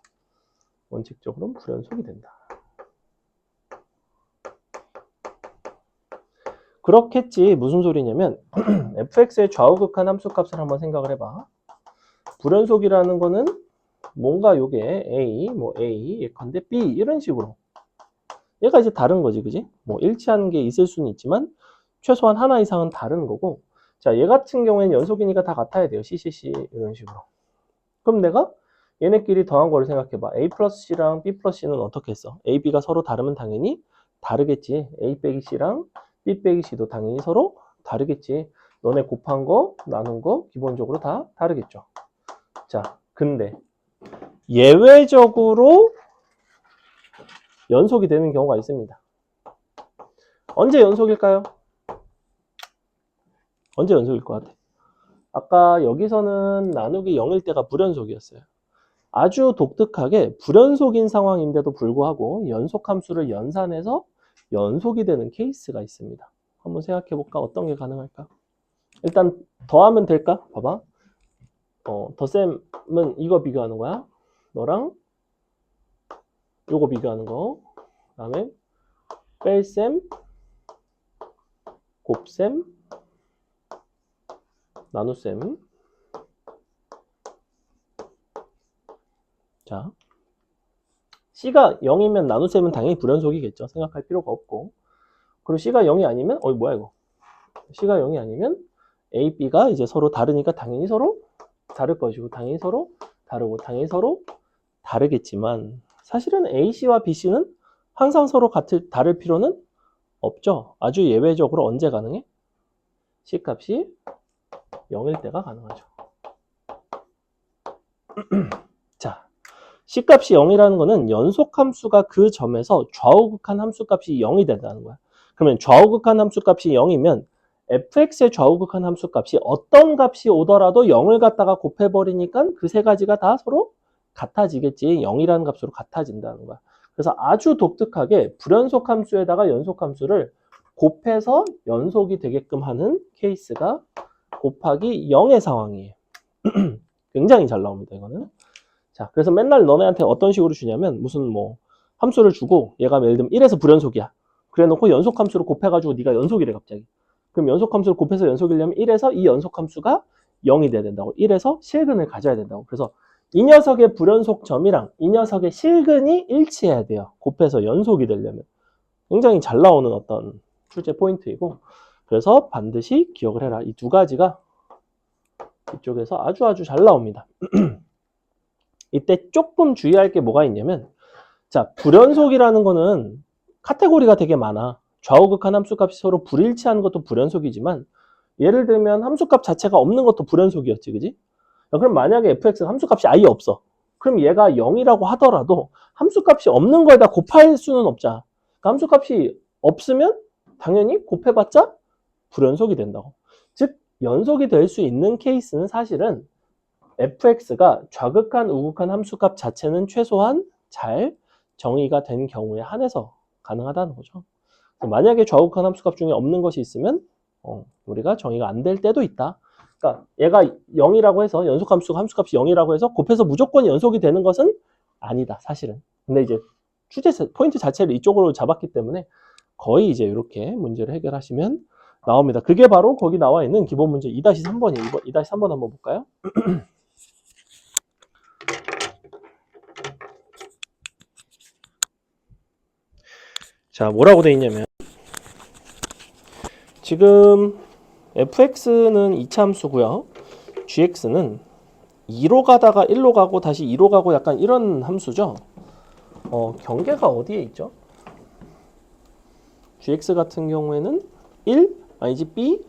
원칙적으로는 불연속이 된다. 그렇겠지. 무슨 소리냐면 fx의 좌우극한 함수값을 한번 생각을 해봐. 불연속이라는 거는 뭔가 요게 a, 뭐 a, 예컨대 b 이런 식으로 얘가 이제 다른 거지, 그지? 뭐 일치하는 게 있을 수는 있지만 최소한 하나 이상은 다른 거고. 자, 얘 같은 경우에는 연속이니까 다 같아야 돼요. ccc 이런 식으로. 그럼 내가 얘네끼리 더한 거를 생각해봐. a 플러스 c랑 b 플러스 c는 어떻게 했어? a, b가 서로 다르면 당연히 다르겠지. a 빼기 c랑 b 빼기 c도 당연히 서로 다르겠지. 너네 곱한 거, 나눈 거 기본적으로 다 다르겠죠. 자, 근데 예외적으로 연속이 되는 경우가 있습니다. 언제 연속일까요? 언제 연속일 것 같아? 아까 여기서는 나누기 0일 때가 불연속이었어요. 아주 독특하게 불연속인 상황인데도 불구하고 연속함수를 연산해서 연속이 되는 케이스가 있습니다. 한번 생각해 볼까? 어떤 게 가능할까? 일단 더하면 될까? 봐봐. 덧셈은 이거 비교하는 거야. 너랑 요거 비교하는 거. 그 다음에 뺄셈, 곱셈, 나눗셈. 자, C가 0이면 나눗셈은 당연히 불연속이겠죠. 생각할 필요가 없고. 그리고 C가 0이 아니면 뭐야 이거? C가 0이 아니면 A, B가 이제 서로 다르니까 당연히 서로 다를 것이고 당연히 서로 다르고 당연히 서로 다르겠지만 사실은 A, C와 B, C는 항상 서로 다를 필요는 없죠. 아주 예외적으로 언제 가능해? C 값이 0일 때가 가능하죠. 자, C 값이 0이라는 거는 연속함수가 그 점에서 좌우극한 함수값이 0이 된다는 거야. 그러면 좌우극한 함수값이 0이면 fx의 좌우극한 함수값이 어떤 값이 오더라도 0을 갖다가 곱해버리니까 그 세 가지가 다 서로 같아지겠지. 0이라는 값으로 같아진다는 거야. 그래서 아주 독특하게 불연속 함수에다가 연속 함수를 곱해서 연속이 되게끔 하는 케이스가 곱하기 0의 상황이에요. 굉장히 잘 나옵니다, 이거는. 자, 그래서 맨날 너네한테 어떤 식으로 주냐면 무슨 뭐 함수를 주고 얘가 예를 들면 1에서 불연속이야. 그래 놓고 연속 함수로 곱해가지고 네가 연속이래 갑자기. 그럼 연속 함수를 곱해서 연속이려면 1에서 이 연속 함수가 0이 돼야 된다고. 1에서 실근을 가져야 된다고. 그래서 이 녀석의 불연속 점이랑 이 녀석의 실근이 일치해야 돼요. 곱해서 연속이 되려면. 굉장히 잘 나오는 어떤 출제 포인트이고, 그래서 반드시 기억을 해라. 이 두 가지가 이쪽에서 아주 잘 나옵니다. 이때 조금 주의할 게 뭐가 있냐면, 자, 불연속이라는 거는 카테고리가 되게 많아. 좌우극한 함수값이 서로 불일치하는 것도 불연속이지만, 예를 들면 함수값 자체가 없는 것도 불연속이었지, 그지? 그럼 만약에 fx는 함수값이 아예 없어. 그럼 얘가 0이라고 하더라도 함수값이 없는 거에다 곱할 수는 없잖아. 그러니까 함수값이 없으면 당연히 곱해봤자 불연속이 된다고. 즉 연속이 될 수 있는 케이스는 사실은 fx가 좌극한 우극한 함수값 자체는 최소한 잘 정의가 된 경우에 한해서 가능하다는 거죠. 만약에 좌우극한 함수값 중에 없는 것이 있으면 우리가 정의가 안 될 때도 있다. 그러니까 얘가 0이라고 해서 연속함수가 함수값이 0이라고 해서 곱해서 무조건 연속이 되는 것은 아니다, 사실은. 근데 이제 출제 포인트 자체를 이쪽으로 잡았기 때문에 거의 이제 이렇게 문제를 해결하시면 나옵니다. 그게 바로 거기 나와 있는 기본 문제 2-3번이에요. 2-3번 한번 볼까요? 자, 뭐라고 돼 있냐면 지금 fx는 2차 함수고요. gx는 2로 가다가 1로 가고 다시 2로 가고 약간 이런 함수죠. 경계가 어디에 있죠? gx 같은 경우에는 1, 아니지 b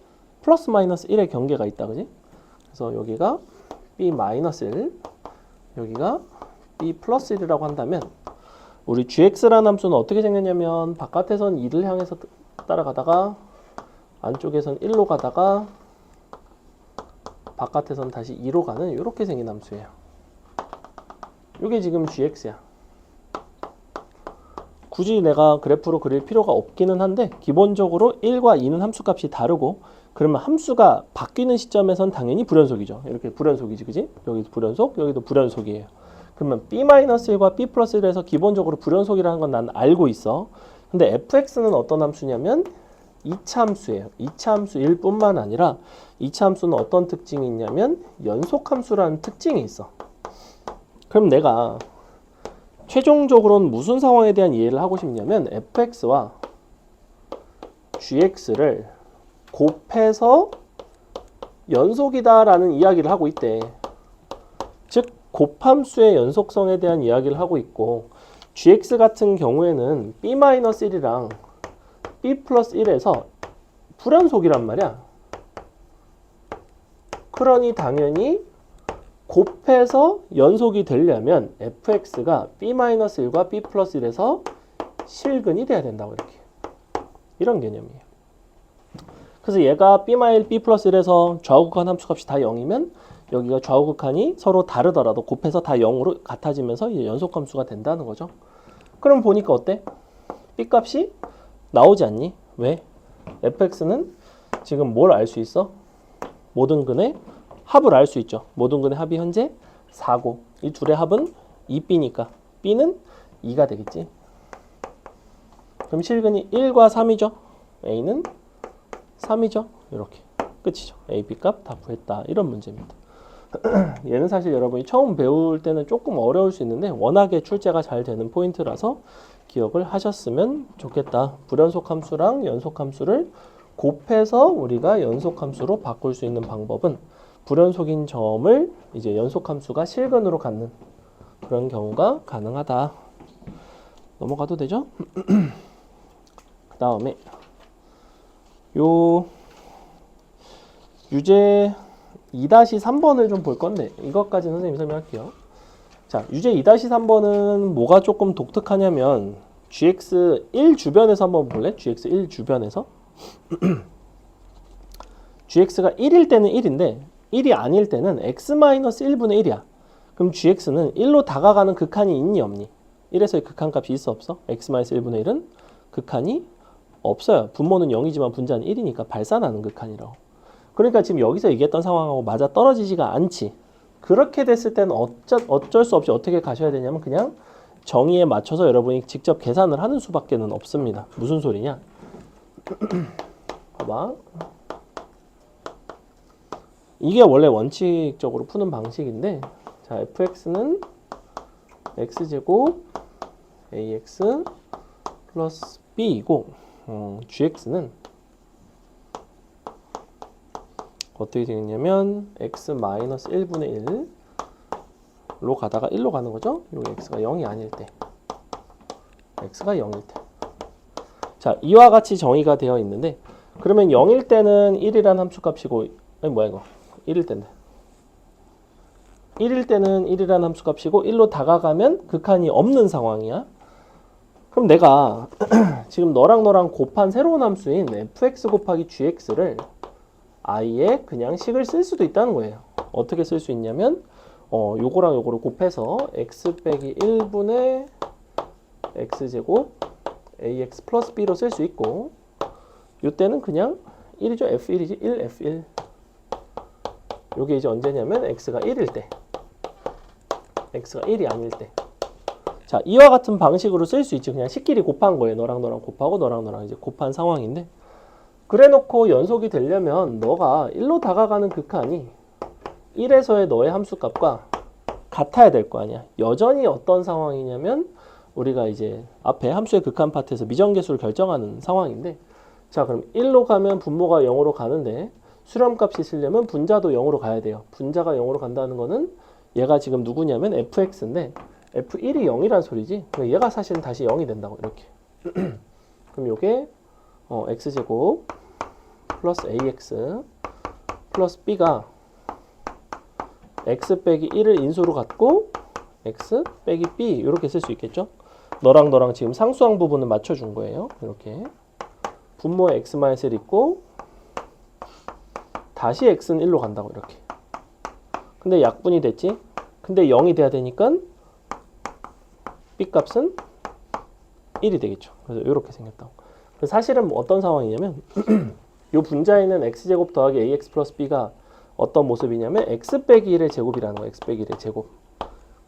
플러스 마이너스 1의 경계가 있다, 그지? 그래서 여기가 b 마이너스 1, 여기가 b 플러스 1이라고 한다면 우리 gx라는 함수는 어떻게 생겼냐면 바깥에선 2를 향해서 따라가다가 안쪽에선 1로 가다가 바깥에선 다시 2로 가는 이렇게 생긴 함수예요. 이게 지금 gx야. 굳이 내가 그래프로 그릴 필요가 없기는 한데 기본적으로 1과 2는 함수값이 다르고 그러면 함수가 바뀌는 시점에선 당연히 불연속이죠. 이렇게 불연속이지, 그지? 여기도 불연속, 여기도 불연속이에요. 그러면 b-1과 b 플러스 1에서 기본적으로 불연속이라는 건 난 알고 있어. 근데 fx는 어떤 함수냐면 2차 함수예요. 2차 함수일 뿐만 아니라 2차 함수는 어떤 특징이 있냐면 연속함수라는 특징이 있어. 그럼 내가 최종적으로는 무슨 상황에 대한 이해를 하고 싶냐면 fx와 gx를 곱해서 연속이다라는 이야기를 하고 있대. 즉 곱함수의 연속성에 대한 이야기를 하고 있고 gx 같은 경우에는 b-1이랑 b 플러스 1에서 불연속이란 말이야. 그러니 당연히 곱해서 연속이 되려면 fx가 b-1과 b 플러스 1에서 실근이 돼야 된다고 이렇게. 이런 개념이에요. 그래서 얘가 b-1, b 플러스 1에서 좌우극한 함수값이 다 0이면 여기가 좌우극한이 서로 다르더라도 곱해서 다 0으로 같아지면서 이제 연속함수가 된다는 거죠. 그럼 보니까 어때? b 값이 나오지 않니? 왜? fx는 지금 뭘 알 수 있어? 모든 근의 합을 알 수 있죠. 모든 근의 합이 현재 4고 이 둘의 합은 2b니까 b는 2가 되겠지. 그럼 실근이 1과 3이죠. a는 3이죠. 이렇게 끝이죠. a, b 값 다 구했다. 이런 문제입니다. 얘는 사실 여러분이 처음 배울 때는 조금 어려울 수 있는데 워낙에 출제가 잘 되는 포인트라서 기억을 하셨으면 좋겠다. 불연속 함수랑 연속 함수를 곱해서 우리가 연속함수로 바꿀 수 있는 방법은 불연속인 점을 이제 연속함수가 실근으로 갖는 그런 경우가 가능하다. 넘어가도 되죠? 그 다음에 요 유제 2-3번을 좀 볼 건데 이것까지 선생님이 설명할게요. 자, 유제 2-3번은 뭐가 조금 독특하냐면 gx1 주변에서 한번 볼래? gx1 주변에서 gx가 1일 때는 1인데 1이 아닐 때는 x-1분의 1이야. 그럼 gx는 1로 다가가는 극한이 있니 없니? 1에서의 극한값이 있어 없어? x-1분의 1은 극한이 없어요. 분모는 0이지만 분자는 1이니까 발산하는 극한이라고. 그러니까 지금 여기서 얘기했던 상황하고 맞아 떨어지지가 않지. 그렇게 됐을 때는 어쩔 수 없이 어떻게 가셔야 되냐면 그냥 정의에 맞춰서 여러분이 직접 계산을 하는 수밖에는 없습니다. 무슨 소리냐? 봐봐. 이게 원래 원칙적으로 푸는 방식인데, 자, fx는 x제곱 ax 플러스 b이고, gx는 어떻게 되겠냐면 x-1분의 1로 가다가 1로 가는 거죠. 여기 x가 0이 아닐 때, x가 0일 때. 자, 이와 같이 정의가 되어 있는데, 그러면 0일 때는 1이라는 함수값이고, 아니 뭐야 이거 1일 때인데 1일 때는 1이라는 함수값이고 1로 다가가면 극한이 없는 상황이야. 그럼 내가 지금 너랑 곱한 새로운 함수인 fx 곱하기 gx를 i에 그냥 식을 쓸 수도 있다는 거예요. 어떻게 쓸 수 있냐면 요거랑 요거를 곱해서 x 빼기 1분의 x제곱 ax 플러스 b로 쓸 수 있고, 요때는 그냥 1이죠. f1이지. 1, f1. 요게 이제 언제냐면 x가 1일 때, x가 1이 아닐 때. 자, 이와 같은 방식으로 쓸 수 있지. 그냥 식끼리 곱한 거예요. 너랑 곱하고 너랑 이제 곱한 상황인데, 그래 놓고 연속이 되려면 너가 1로 다가가는 극한이 1에서의 너의 함수값과 같아야 될 거 아니야. 여전히 어떤 상황이냐면 우리가 이제 앞에 함수의 극한 파트에서 미정계수를 결정하는 상황인데, 자, 그럼 1로 가면 분모가 0으로 가는데 수렴값이 쓰려면 분자도 0으로 가야 돼요. 분자가 0으로 간다는 거는 얘가 지금 누구냐면 fx인데 f1이 0이란 소리지. 얘가 사실은 다시 0이 된다고 이렇게. 그럼 요게 x제곱 플러스 ax 플러스 b가 x 빼기 1을 인수로 갖고 x 빼기 b 이렇게 쓸 수 있겠죠. 너랑 지금 상수항 부분을 맞춰준 거예요. 이렇게 분모에 x-1 있고 다시 x는 1로 간다고 이렇게. 근데 약분이 됐지. 근데 0이 돼야 되니까 b 값은 1이 되겠죠. 그래서 이렇게 생겼다고. 사실은 뭐 어떤 상황이냐면 이 분자에는 x제곱 더하기 ax 플러스 b가 어떤 모습이냐면 x 빼기 1의 제곱이라는 거예요. x 빼기 1의 제곱.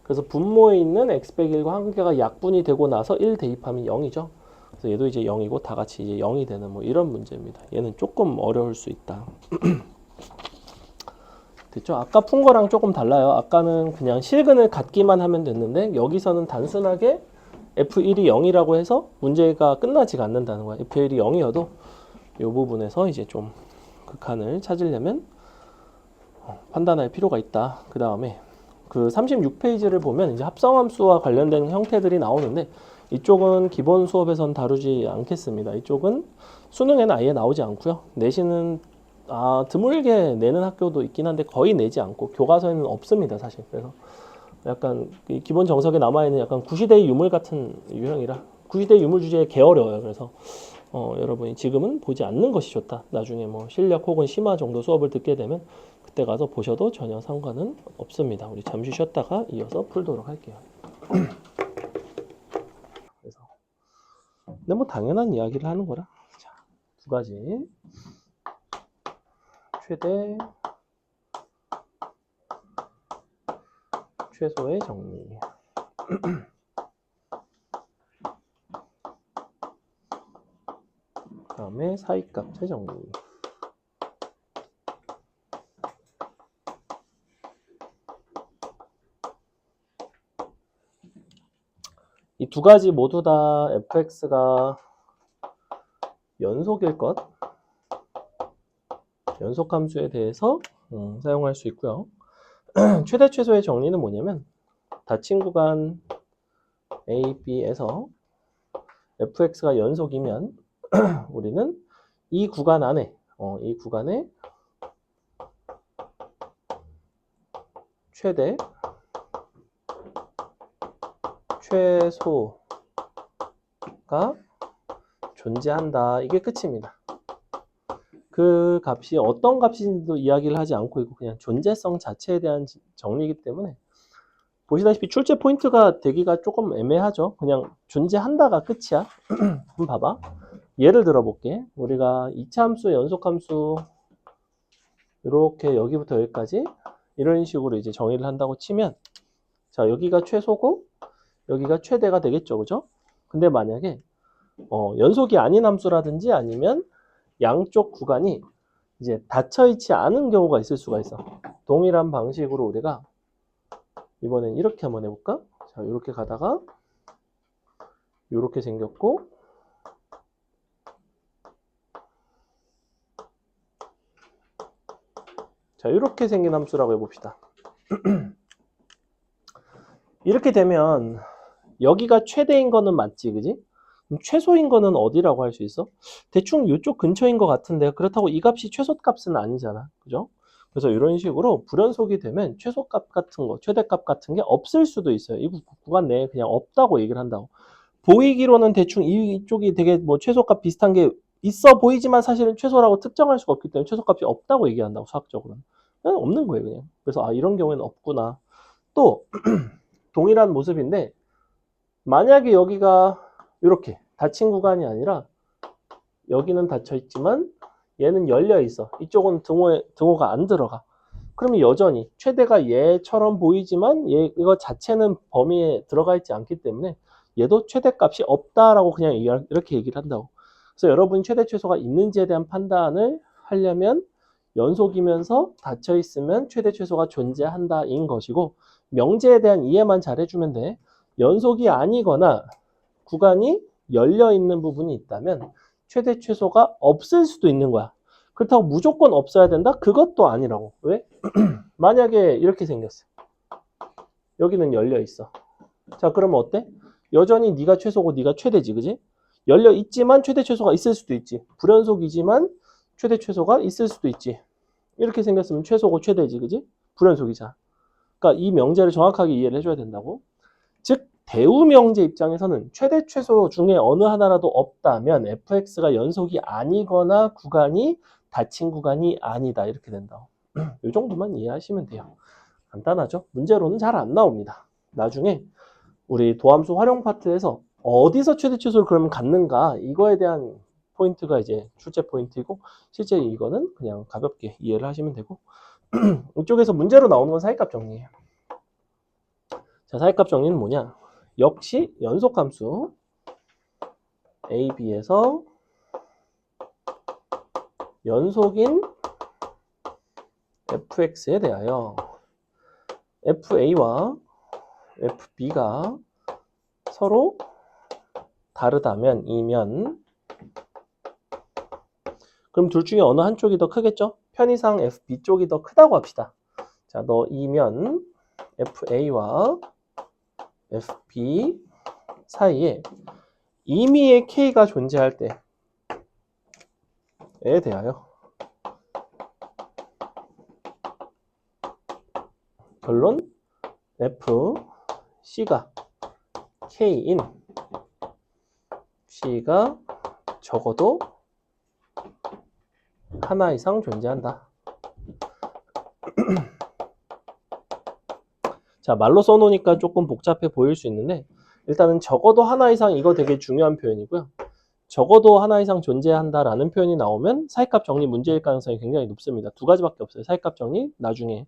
그래서 분모에 있는 x 빼기 1과 한 개가 약분이 되고 나서 1 대입하면 0이죠. 그래서 얘도 이제 0이고 다 같이 이제 0이 되는 뭐 이런 문제입니다. 얘는 조금 어려울 수 있다. 됐죠? 아까 푼 거랑 조금 달라요. 아까는 그냥 실근을 갖기만 하면 됐는데 여기서는 단순하게 f1이 0이라고 해서 문제가 끝나지가 않는다는 거야. f1이 0이어도 이 부분에서 이제 좀 극한을 찾으려면 판단할 필요가 있다. 그 다음에 그 36페이지를 보면 이제 합성함수와 관련된 형태들이 나오는데 이쪽은 기본 수업에선 다루지 않겠습니다. 이쪽은 수능에는 아예 나오지 않고요. 내신은 드물게 내는 학교도 있긴 한데 거의 내지 않고 교과서에는 없습니다, 사실. 그래서 약간 기본 정석에 남아있는 약간 구시대의 유물 같은 유형이라 구시대의 유물 주제에 개 어려워요. 그래서 여러분이 지금은 보지 않는 것이 좋다. 나중에 뭐 실력 혹은 심화 정도 수업을 듣게 되면 그때 가서 보셔도 전혀 상관은 없습니다. 우리 잠시 쉬었다가 이어서 풀도록 할게요. 그래서 근데 뭐 당연한 이야기를 하는 거라. 자, 두 가지. 최대, 최소의 정리. 그 다음에 사이값의 정리. 이 두 가지 모두 다 fx가 연속일 것, 연속함수에 대해서 사용할 수 있고요. 최대 최소의 정리는 뭐냐면 닫힌 구간 A, B에서 fx가 연속이면 우리는 이 구간 안에 이 구간에 최대 최소가 존재한다. 이게 끝입니다. 그 값이 어떤 값인지도 이야기를 하지 않고 있고 그냥 존재성 자체에 대한 정리이기 때문에 보시다시피 출제 포인트가 되기가 조금 애매하죠. 그냥 존재한다가 끝이야. 한번 봐봐. 예를 들어 볼게. 우리가 2차 함수, 연속함수 이렇게 여기부터 여기까지 이런 식으로 이제 정의를 한다고 치면 자, 여기가 최소고 여기가 최대가 되겠죠. 그죠? 근데 만약에 연속이 아닌 함수라든지 아니면 양쪽 구간이 이제 닫혀 있지 않은 경우가 있을 수가 있어. 동일한 방식으로 우리가 이번엔 이렇게 한번 해볼까? 자, 이렇게 가다가 이렇게 생겼고 자, 이렇게 생긴 함수라고 해봅시다. 이렇게 되면 여기가 최대인 거는 맞지, 그지? 그럼 최소인 거는 어디라고 할 수 있어? 대충 이쪽 근처인 것 같은데 그렇다고 이 값이 최소값은 아니잖아, 그죠? 그래서 이런 식으로 불연속이 되면 최소값 같은 거, 최대값 같은 게 없을 수도 있어요. 이 구간 내에 그냥 없다고 얘기를 한다고. 보이기로는 대충 이쪽이 되게 뭐 최소값 비슷한 게 있어 보이지만 사실은 최소라고 특정할 수가 없기 때문에 최소값이 없다고 얘기한다고, 수학적으로는. 그냥 없는 거예요, 그냥. 그래서 아, 이런 경우에는 없구나. 또 동일한 모습인데 만약에 여기가 이렇게 닫힌 구간이 아니라 여기는 닫혀 있지만 얘는 열려 있어. 이쪽은 등호가 안 들어가. 그러면 여전히 최대가 얘처럼 보이지만 이거 자체는 범위에 들어가 있지 않기 때문에 얘도 최대값이 없다라고 그냥 이렇게 얘기를 한다고. 그래서 여러분이 최대 최소가 있는지에 대한 판단을 하려면 연속이면서 닫혀 있으면 최대 최소가 존재한다인 것이고, 명제에 대한 이해만 잘 해주면 돼. 연속이 아니거나 구간이 열려 있는 부분이 있다면 최대 최소가 없을 수도 있는 거야. 그렇다고 무조건 없어야 된다? 그것도 아니라고. 왜? 만약에 이렇게 생겼어. 여기는 열려 있어. 자, 그러면 어때? 여전히 네가 최소고 네가 최대지, 그지? 열려 있지만 최대 최소가 있을 수도 있지. 불연속이지만 최대 최소가 있을 수도 있지. 이렇게 생겼으면 최소고 최대지, 그지? 불연속이잖아. 그러니까 이 명제를 정확하게 이해를 해줘야 된다고. 즉 대우 명제 입장에서는 최대 최소 중에 어느 하나라도 없다면 fx가 연속이 아니거나 구간이 닫힌 구간이 아니다, 이렇게 된다. 이 정도만 이해하시면 돼요. 간단하죠? 문제로는 잘 안 나옵니다. 나중에 우리 도함수 활용 파트에서 어디서 최대 최소를 그러면 갖는가, 이거에 대한 포인트가 이제 출제 포인트이고, 실제 이거는 그냥 가볍게 이해를 하시면 되고, 이쪽에서 문제로 나오는 건 사이값 정리예요. 자, 사이값 정리는 뭐냐? 역시 연속함수 A, B에서 연속인 fx에 대하여 fa와 fb가 서로 다르다면 이면, 그럼 둘 중에 어느 한쪽이 더 크겠죠? 편의상 fb 쪽이 더 크다고 합시다. 자, 너 이면 fa와 fb 사이에 임의의 k가 존재할 때에 대하여 결론 fc가 k인 c가 적어도 하나 이상 존재한다. 자, 말로 써놓으니까 조금 복잡해 보일 수 있는데 일단은 적어도 하나 이상, 이거 되게 중요한 표현이고요. 적어도 하나 이상 존재한다라는 표현이 나오면 사이값 정리 문제일 가능성이 굉장히 높습니다. 두 가지밖에 없어요. 사이값 정리, 나중에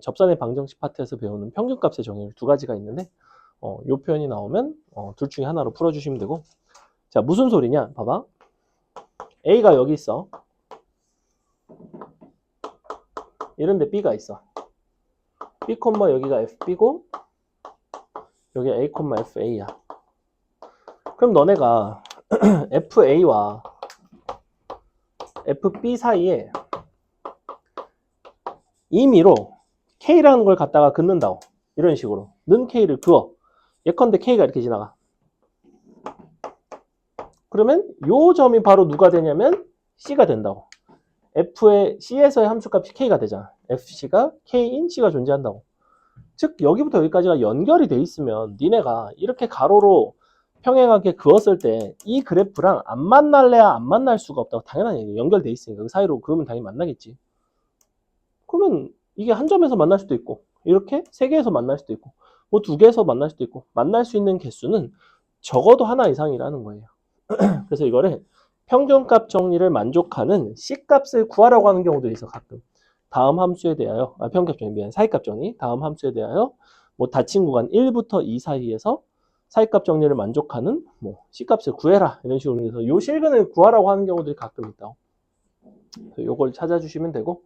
접선의 방정식 파트에서 배우는 평균값의 정의 두 가지가 있는데 이 표현이 나오면 둘 중에 하나로 풀어주시면 되고. 자, 무슨 소리냐? 봐봐. A가 여기 있어. 이런데 B가 있어. B, 여기가 FB고 여기 A, FA야. 그럼 너네가 FA와 FB 사이에 임의로 K라는 걸 갖다가 긋는다고. 이런 식으로. 는 K를 그어. 예컨대 K가 이렇게 지나가. 그러면 요 점이 바로 누가 되냐면 C가 된다고. F의 C에서의 함수값이 K가 되잖아. FC가 K인 C가 존재한다고. 즉 여기부터 여기까지가 연결이 돼 있으면 니네가 이렇게 가로로 평행하게 그었을 때 이 그래프랑 안 만날래야 안 만날 수가 없다고. 당연한 얘기예요. 연결돼 있으니까 그 사이로 그으면 당연히 만나겠지. 그러면 이게 한 점에서 만날 수도 있고 이렇게 세 개에서 만날 수도 있고 뭐 두 개에서 만날 수도 있고 만날 수 있는 개수는 적어도 하나 이상이라는 거예요. 그래서 이거를 평균값 정리를 만족하는 C값을 구하라고 하는 경우도 있어 가끔. 다음 함수에 대하여 평균값 정리 미안 사이값 정리 다음 함수에 대하여 뭐 닫힌 구간 1부터 2 사이에서 사이값 정리를 만족하는 뭐 C값을 구해라 이런 식으로 해서 요 실근을 구하라고 하는 경우들이 가끔 있다고. 요걸 찾아주시면 되고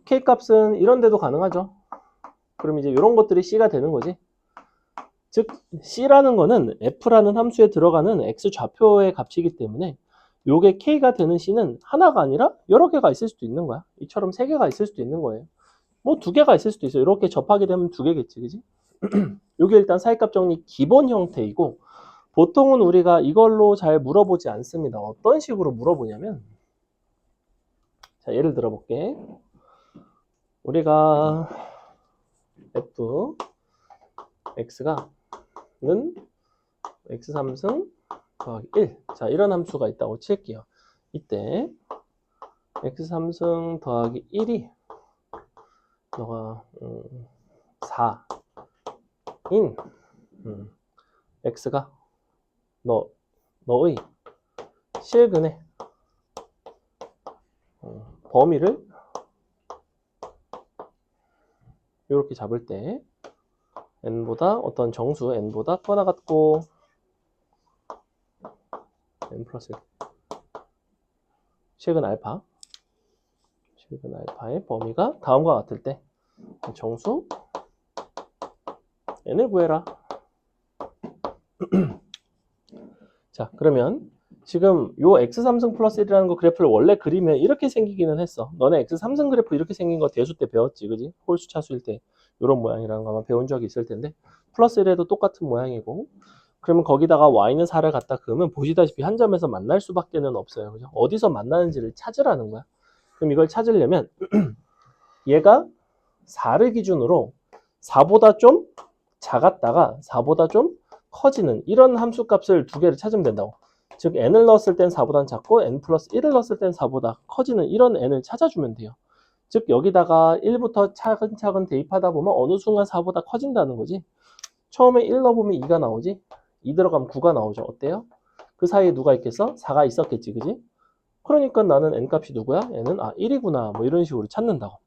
K값은 이런 데도 가능하죠. 그럼 이제 이런 것들이 C가 되는 거지. 즉 C라는 거는 F라는 함수에 들어가는 X 좌표의 값이기 때문에 요게 K가 되는 C는 하나가 아니라 여러 개가 있을 수도 있는 거야. 이처럼 세 개가 있을 수도 있는 거예요. 뭐 두 개가 있을 수도 있어. 이렇게 접하게 되면 두 개겠지, 그지? 요게 일단 사이값 정리 기본 형태이고 보통은 우리가 이걸로 잘 물어보지 않습니다. 어떤 식으로 물어보냐면 자, 예를 들어 볼게. 우리가 F X가 는 X3승 더하기 1. 자, 이런 함수가 있다고 칠게요. 이때 X3승 더하기 1이 너가 4인 X가 너의 실근의 범위를 이렇게 잡을 때 n보다 어떤 정수 n보다 커나 같고 n 플러스 실근 알파의 범위가 다음과 같을 때 정수 n을 구해라. 자, 그러면 지금 요 x3승 플러스 1이라는 거 그래프를 원래 그리면 이렇게 생기기는 했어. 너네 x3승 그래프 이렇게 생긴 거 대수 때 배웠지, 그지? 홀수 차수일 때 이런 모양이라는 거 아마 배운 적이 있을 텐데 플러스 1에도 똑같은 모양이고 그러면 거기다가 y는 4를 갖다 그으면 보시다시피 한 점에서 만날 수밖에는 없어요. 그죠? 어디서 만나는지를 찾으라는 거야. 그럼 이걸 찾으려면 얘가 4를 기준으로 4보다 좀 작았다가 4보다 좀 커지는 이런 함수 값을 두 개를 찾으면 된다고. 즉 n을 넣었을 땐 4보다 작고 n 플러스 1을 넣었을 땐 4보다 커지는 이런 n을 찾아주면 돼요. 즉 여기다가 1부터 차근차근 대입하다 보면 어느 순간 4보다 커진다는 거지. 처음에 1 넣어보면 2가 나오지. 2 들어가면 9가 나오죠. 어때요? 그 사이에 누가 있겠어? 4가 있었겠지, 그지? 그러니까 나는 n값이 누구야? n은 1이구나 뭐 이런 식으로 찾는다고.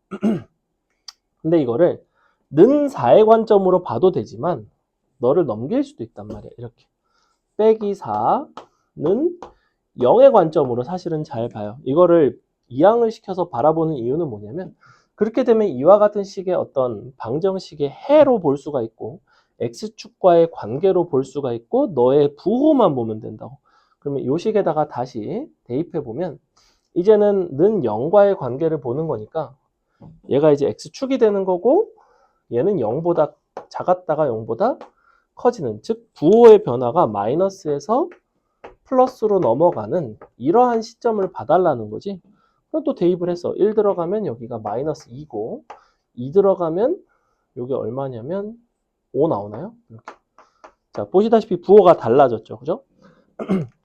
근데 이거를 는 4의 관점으로 봐도 되지만 너를 넘길 수도 있단 말이야. 이렇게 빼기 4는 0의 관점으로 사실은 잘 봐요. 이거를 이항을 시켜서 바라보는 이유는 뭐냐면 그렇게 되면 이와 같은 식의 어떤 방정식의 해로 볼 수가 있고 x축과의 관계로 볼 수가 있고 너의 부호만 보면 된다고. 그러면 이 식에다가 다시 대입해보면 이제는 는 0과의 관계를 보는 거니까 얘가 이제 x축이 되는 거고 얘는 0보다 작았다가 0보다 커지는 즉 부호의 변화가 마이너스에서 플러스로 넘어가는 이러한 시점을 봐달라는 거지. 그럼 또 대입을 했어. 1 들어가면 여기가 마이너스 2고 2 들어가면 여기 얼마냐면 5 나오나요? 이렇게. 자, 보시다시피 부호가 달라졌죠. 그죠?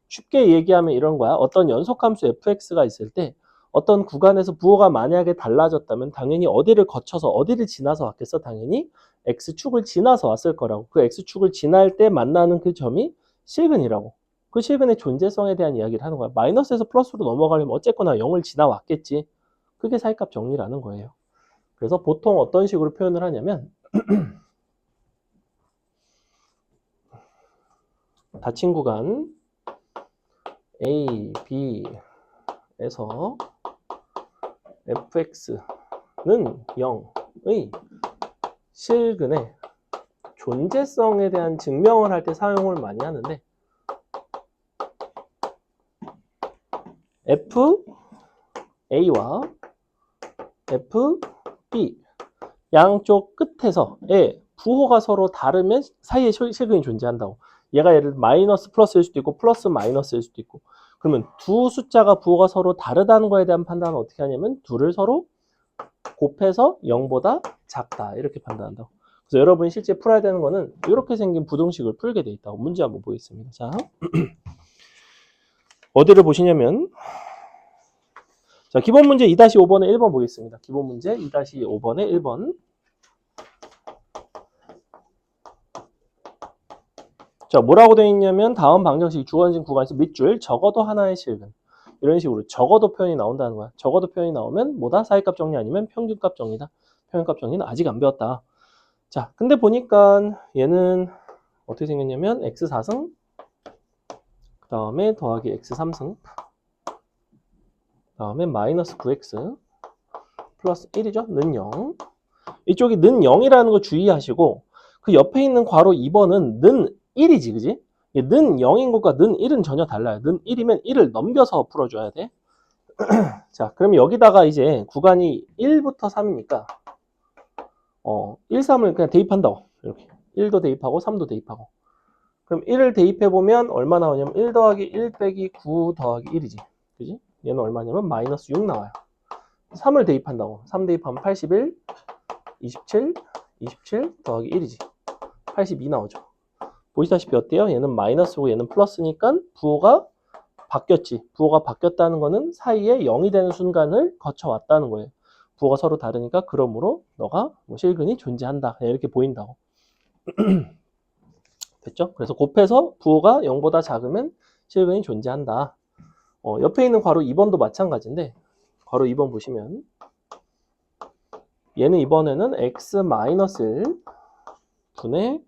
쉽게 얘기하면 이런 거야. 어떤 연속함수 fx가 있을 때 어떤 구간에서 부호가 만약에 달라졌다면 당연히 어디를 거쳐서 어디를 지나서 왔겠어? 당연히 x축을 지나서 왔을 거라고. 그 x축을 지날 때 만나는 그 점이 실근이라고. 그 실근의 존재성에 대한 이야기를 하는 거야. 마이너스에서 플러스로 넘어가려면 어쨌거나 0을 지나왔겠지. 그게 사이값 정리라는 거예요. 그래서 보통 어떤 식으로 표현을 하냐면 닫힌 구간 A, B에서 fx는 0의 실근의 존재성에 대한 증명을 할 때 사용을 많이 하는데 FA와 FB 양쪽 끝에서의 부호가 서로 다르면 사이에 실근이 존재한다고. 얘가 예를 들어 마이너스 플러스일 수도 있고 플러스 마이너스일 수도 있고. 그러면 두 숫자가 부호가 서로 다르다는 거에 대한 판단은 어떻게 하냐면 둘을 서로 곱해서 0보다 작다 이렇게 판단한다고. 그래서 여러분이 실제 풀어야 되는 거는 이렇게 생긴 부등식을 풀게 돼 있다고. 문제 한번 보겠습니다. 자, 어디를 보시냐면 자, 기본 문제 2-5번에 1번 보겠습니다. 기본 문제 2-5번에 1번. 자, 뭐라고 되어 있냐면 다음 방정식 주어진 구간에서 밑줄 적어도 하나의 실근. 이런 식으로 적어도 표현이 나온다는 거야. 적어도 표현이 나오면 뭐다? 사이값 정리 아니면 평균값 정리다. 평균값 정리는 아직 안 배웠다. 자, 근데 보니까 얘는 어떻게 생겼냐면 x4승 그 다음에 더하기 x3승 그 다음에 마이너스 9x 플러스 1이죠. 는 0. 이쪽이 는 0이라는 거 주의하시고 그 옆에 있는 괄호 2번은 는 1이지, 그지? 는 0인 것과 는 1은 전혀 달라요. 는 1이면 1을 넘겨서 풀어줘야 돼. 자, 그럼 여기다가 이제 구간이 1부터 3이니까 1, 3을 그냥 대입한다고. 이렇게 1도 대입하고 3도 대입하고. 그럼 1을 대입해보면 얼마 나오냐면 1 더하기 1 빼기 9 더하기 1이지. 그지? 얘는 얼마냐면 마이너스 6 나와요. 3을 대입한다고. 3 대입하면 81, 27, 27 더하기 1이지. 82 나오죠. 보시다시피 어때요? 얘는 마이너스고 얘는 플러스니까 부호가 바뀌었지. 부호가 바뀌었다는 거는 사이에 0이 되는 순간을 거쳐왔다는 거예요. 부호가 서로 다르니까 그러므로 너가 실근이 존재한다. 이렇게 보인다고. 됐죠? 그래서 곱해서 부호가 0보다 작으면 실근이 존재한다. 옆에 있는 괄호 2번도 마찬가지인데 괄호 2번 보시면 얘는 이번에는 x-1 분의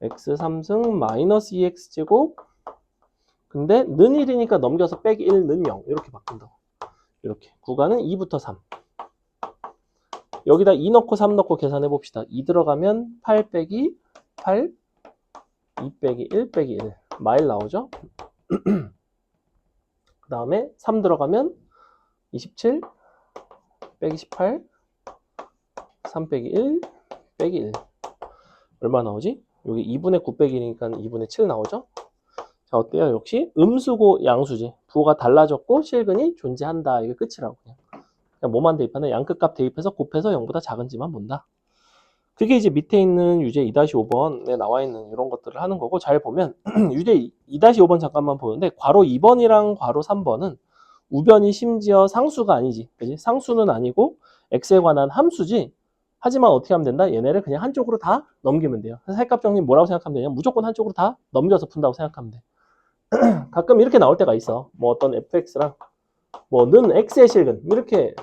x3승 마이너스 2x제곱 근데 는 1이니까 넘겨서 빼기 1, 는 0 이렇게 바꾼다고. 이렇게 구간은 2부터 3 여기다 2 넣고 3 넣고 계산해 봅시다. 2 들어가면 8 빼기 8 2 빼기 1 빼기 1 마일 나오죠. 그 다음에 3 들어가면 27 빼기 18 3 빼기 1 빼기 1 얼마 나오지? 여기 2분의 9 빼기 1이니까 2분의 7 나오죠. 자, 어때요? 역시 음수고 양수지. 부호가 달라졌고 실근이 존재한다. 이게 끝이라고. 그냥 뭐만 대입하는 양끝값 대입해서 곱해서 0보다 작은지만 본다. 그게 이제 밑에 있는 유제 2-5번에 나와 있는 이런 것들을 하는 거고 잘 보면 유제 2-5번 잠깐만 보는데 괄호 2번이랑 괄호 3번은 우변이 심지어 상수가 아니지. 그지? 상수는 아니고 x에 관한 함수지. 하지만 어떻게 하면 된다? 얘네를 그냥 한쪽으로 다 넘기면 돼요. 사이값 정리 뭐라고 생각하면 되냐? 무조건 한쪽으로 다 넘겨서 푼다고 생각하면 돼. 가끔 이렇게 나올 때가 있어. 뭐 어떤 fx랑 뭐 는 x의 실근 이렇게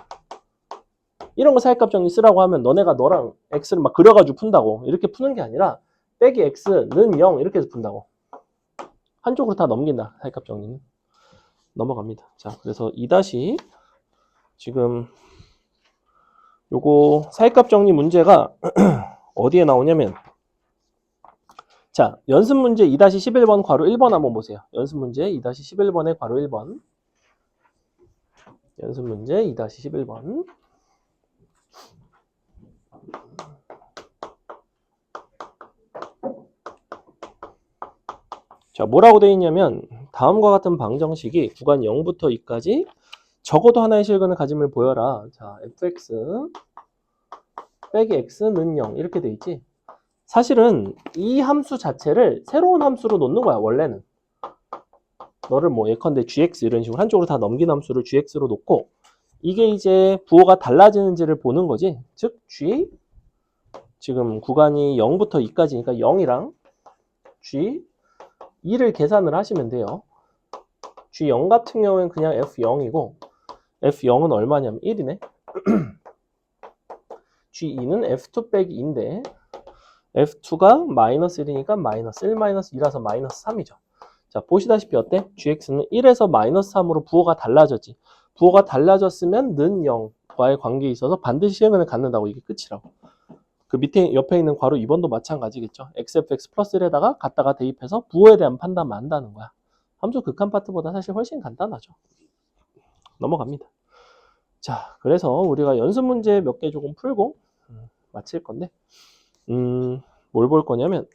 이런 거 사이값 정리 쓰라고 하면 너네가 너랑 x를 막 그려가지고 푼다고 이렇게 푸는 게 아니라 빼기 x는 0 이렇게 해서 푼다고. 한쪽으로 다 넘긴다. 사이값 정리는. 넘어갑니다. 자, 그래서 2- 지금 요거 사이값 정리 문제가 어디에 나오냐면 자, 연습 문제 2-11번 괄호 1번 한번 보세요. 연습 문제 2-11번의 괄호 1번. 연습 문제 2-11번. 자, 뭐라고 되어 있냐면 다음과 같은 방정식이 구간 0부터 2까지 적어도 하나의 실근을 가짐을 보여라. 자, fx 빼기 x는 0 이렇게 돼 있지. 사실은 이 함수 자체를 새로운 함수로 놓는 거야. 원래는 너를 뭐 예컨대 gx 이런 식으로 한쪽으로 다 넘긴 함수를 gx로 놓고 이게 이제 부호가 달라지는지를 보는 거지. 즉 g 지금 구간이 0부터 2까지니까 0이랑 g 2를 계산을 하시면 돼요. G0 같은 경우에는 그냥 F0이고 F0은 얼마냐면 1이네. G2는 F2 빼기 2인데 F2가 마이너스 1이니까 마이너스 1 마이너스 2라서 마이너스 3이죠. 자, 보시다시피 어때? GX는 1에서 마이너스 3으로 부호가 달라졌지. 부호가 달라졌으면 는 0과의 관계에 있어서 반드시 실근을 갖는다고. 이게 끝이라고. 그 밑에 옆에 있는 괄호 2번도 마찬가지겠죠. xfx 플러스 1에다가 갖다가 대입해서 부호에 대한 판단만 한다는 거야. 함수 극한 파트보다 사실 훨씬 간단하죠. 넘어갑니다. 자, 그래서 우리가 연습 문제 몇 개 조금 풀고 마칠 건데 뭘 볼 거냐면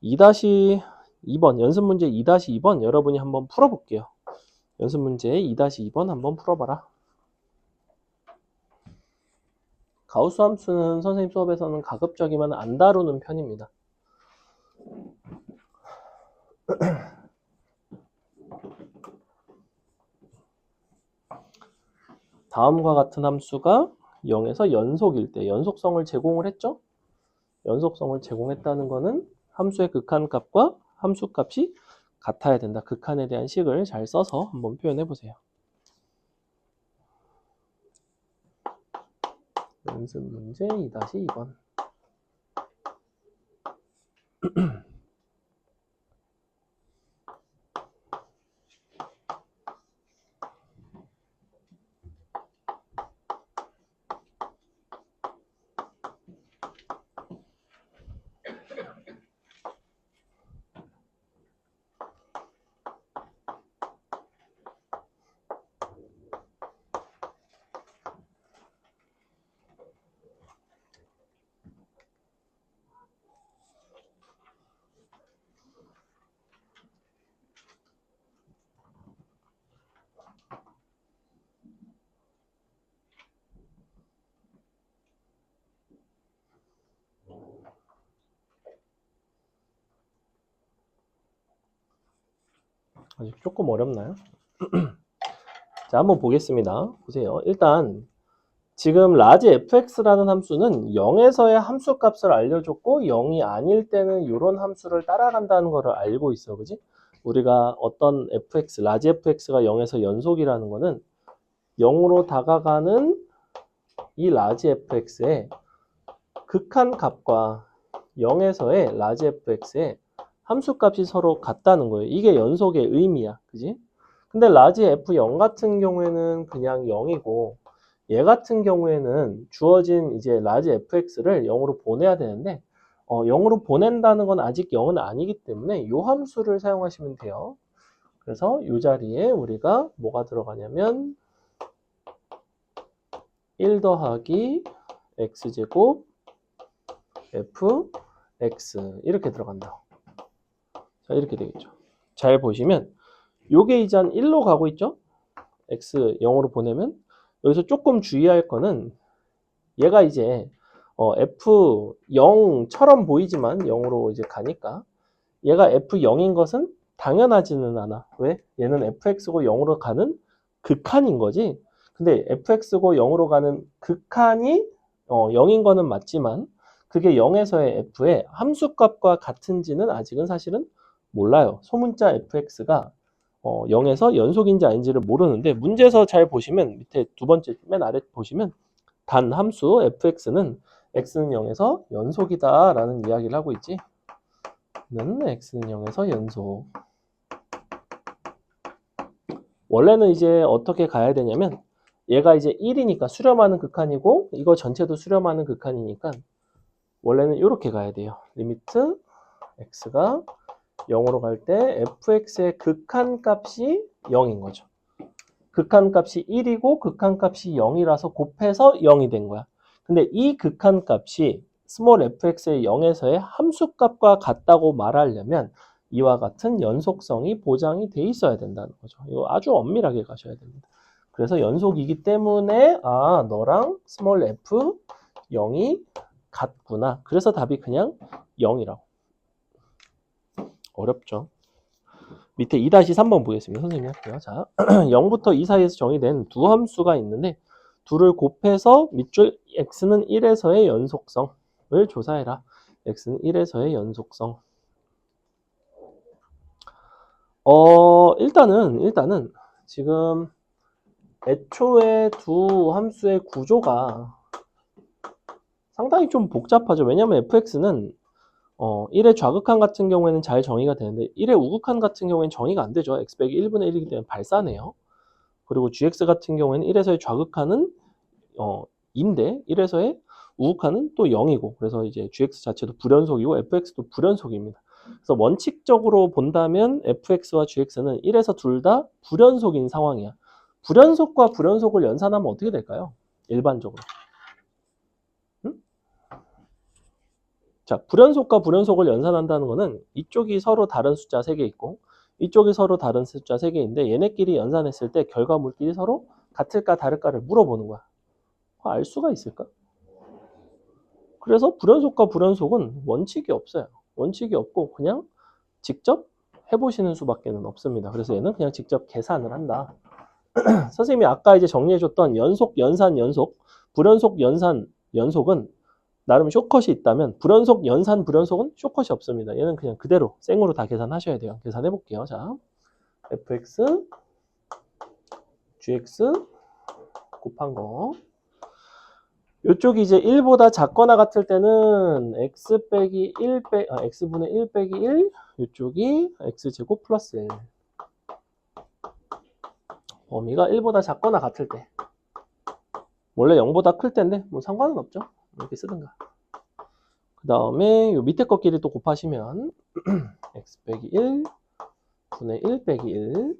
2-2번 연습 문제 2-2번 여러분이 한번 풀어볼게요. 연습 문제 2-2번 한번 풀어봐라. 가우스 함수는 선생님 수업에서는 가급적이면 안 다루는 편입니다. 다음과 같은 함수가 0에서 연속일 때 연속성을 제공을 했죠? 연속성을 제공했다는 것은 함수의 극한값과 함수값이 같아야 된다. 극한에 대한 식을 잘 써서 한번 표현해 보세요. 연습 문제 2-2번. 아직 조금 어렵나요? 자, 한번 보겠습니다. 보세요. 일단 지금 라지 fx라는 함수는 0에서의 함수값을 알려줬고 0이 아닐 때는 이런 함수를 따라간다는 것을 알고 있어. 그지? 우리가 어떤 fx, 라지 fx가 0에서 연속이라는 거는 0으로 다가가는 이 라지 fx의 극한값과 0에서의 라지 fx의 함수값이 서로 같다는 거예요. 이게 연속의 의미야. 그지? 근데 라지 f0 같은 경우에는 그냥 0이고 얘 같은 경우에는 주어진 이제 라지 fx를 0으로 보내야 되는데 0으로 보낸다는 건 아직 0은 아니기 때문에 이 함수를 사용하시면 돼요. 그래서 이 자리에 우리가 뭐가 들어가냐면 1 더하기 x제곱 fx 이렇게 들어간다. 자, 이렇게 되겠죠. 잘 보시면 요게 이제 한 1로 가고 있죠? x 0으로 보내면 여기서 조금 주의할 거는 얘가 이제 f0처럼 보이지만 0으로 이제 가니까 얘가 f0인 것은 당연하지는 않아. 왜? 얘는 fx고 0으로 가는 극한인 거지. 근데 fx고 0으로 가는 극한이 0인 거는 맞지만 그게 0에서의 f의 함수값과 같은지는 아직은 사실은 몰라요. 소문자 fx가 0에서 연속인지 아닌지를 모르는데 문제에서 잘 보시면 밑에 두 번째 맨 아래 보시면 단 함수 fx는 x는 0에서 연속이다 라는 이야기를 하고 있지. 는 x는 0에서 연속. 원래는 이제 어떻게 가야 되냐면 얘가 이제 1이니까 수렴하는 극한이고 이거 전체도 수렴하는 극한이니까 원래는 이렇게 가야 돼요. 리미트 x가 0으로 갈 때 fx의 극한값이 0인 거죠. 극한값이 1이고 극한값이 0이라서 곱해서 0이 된 거야. 근데 이 극한값이 스몰 fx의 0에서의 함수값과 같다고 말하려면 이와 같은 연속성이 보장이 돼 있어야 된다는 거죠. 이거 아주 엄밀하게 가셔야 됩니다. 그래서 연속이기 때문에 너랑 스몰 f 0이 같구나. 그래서 답이 그냥 0이라고. 어렵죠. 밑에 2-3번 보겠습니다. 선생님이 할게요. 자, 0부터 2 사이에서 정의된 두 함수가 있는데 둘을 곱해서 밑줄 x는 1에서의 연속성을 조사해라. x는 1에서의 연속성. 일단은 지금 애초에 두 함수의 구조가 상당히 좀 복잡하죠. 왜냐하면 fx는 1의 좌극한 같은 경우에는 잘 정의가 되는데 1의 우극한 같은 경우에는 정의가 안 되죠. x 빼기 1분의 1이기 때문에 발산해요. 그리고 gx 같은 경우에는 1에서의 좌극한은 2인데 1에서의 우극한은 또 0이고 그래서 이제 gx 자체도 불연속이고 fx도 불연속입니다. 그래서 원칙적으로 본다면 fx와 gx는 1에서 둘 다 불연속인 상황이야. 불연속과 불연속을 연산하면 어떻게 될까요? 일반적으로. 응? 자, 불연속과 불연속을 연산한다는 거는 이쪽이 서로 다른 숫자 3개 있고 이쪽이 서로 다른 숫자 3개인데 얘네끼리 연산했을 때 결과물끼리 서로 같을까 다를까를 물어보는 거야. 알 수가 있을까? 그래서 불연속과 불연속은 원칙이 없어요. 원칙이 없고 그냥 직접 해보시는 수밖에는 없습니다. 그래서 얘는 그냥 직접 계산을 한다. 선생님이 아까 이제 정리해줬던 연속, 연산, 연속, 불연속, 연산, 연속은 나름 쇼컷이 있다면 불연속, 연산, 불연속은 쇼컷이 없습니다. 얘는 그냥 그대로 생으로 다 계산하셔야 돼요. 계산해 볼게요. 자, fx, gx 곱한 거. 이쪽이 이제 1보다 작거나 같을 때는 x 빼기 1 x분의 1 빼기 1, 이쪽이 x제곱 플러스 1. 범위가 1보다 작거나 같을 때. 원래 0보다 클 때인데 뭐 상관은 없죠. 이렇게 쓰든가. 그 다음에 요 밑에 것끼리 또 곱하시면 x 빼기 1 분의 1 빼기 1,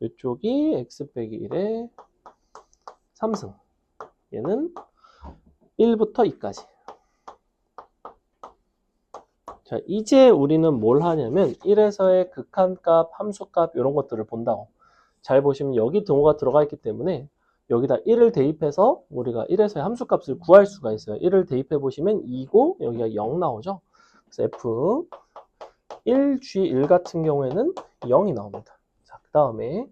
이쪽이 x 빼기 1의 3승. 얘는 1부터 2까지. 자, 이제 우리는 뭘 하냐면 1에서의 극한값, 함수값 이런 것들을 본다고. 잘 보시면 여기 등호가 들어가 있기 때문에 여기다 1을 대입해서 우리가 1에서의 함수값을 구할 수가 있어요. 1을 대입해 보시면 2고 여기가 0 나오죠. 그래서 f 1g1 같은 경우에는 0이 나옵니다. 자, 그 다음에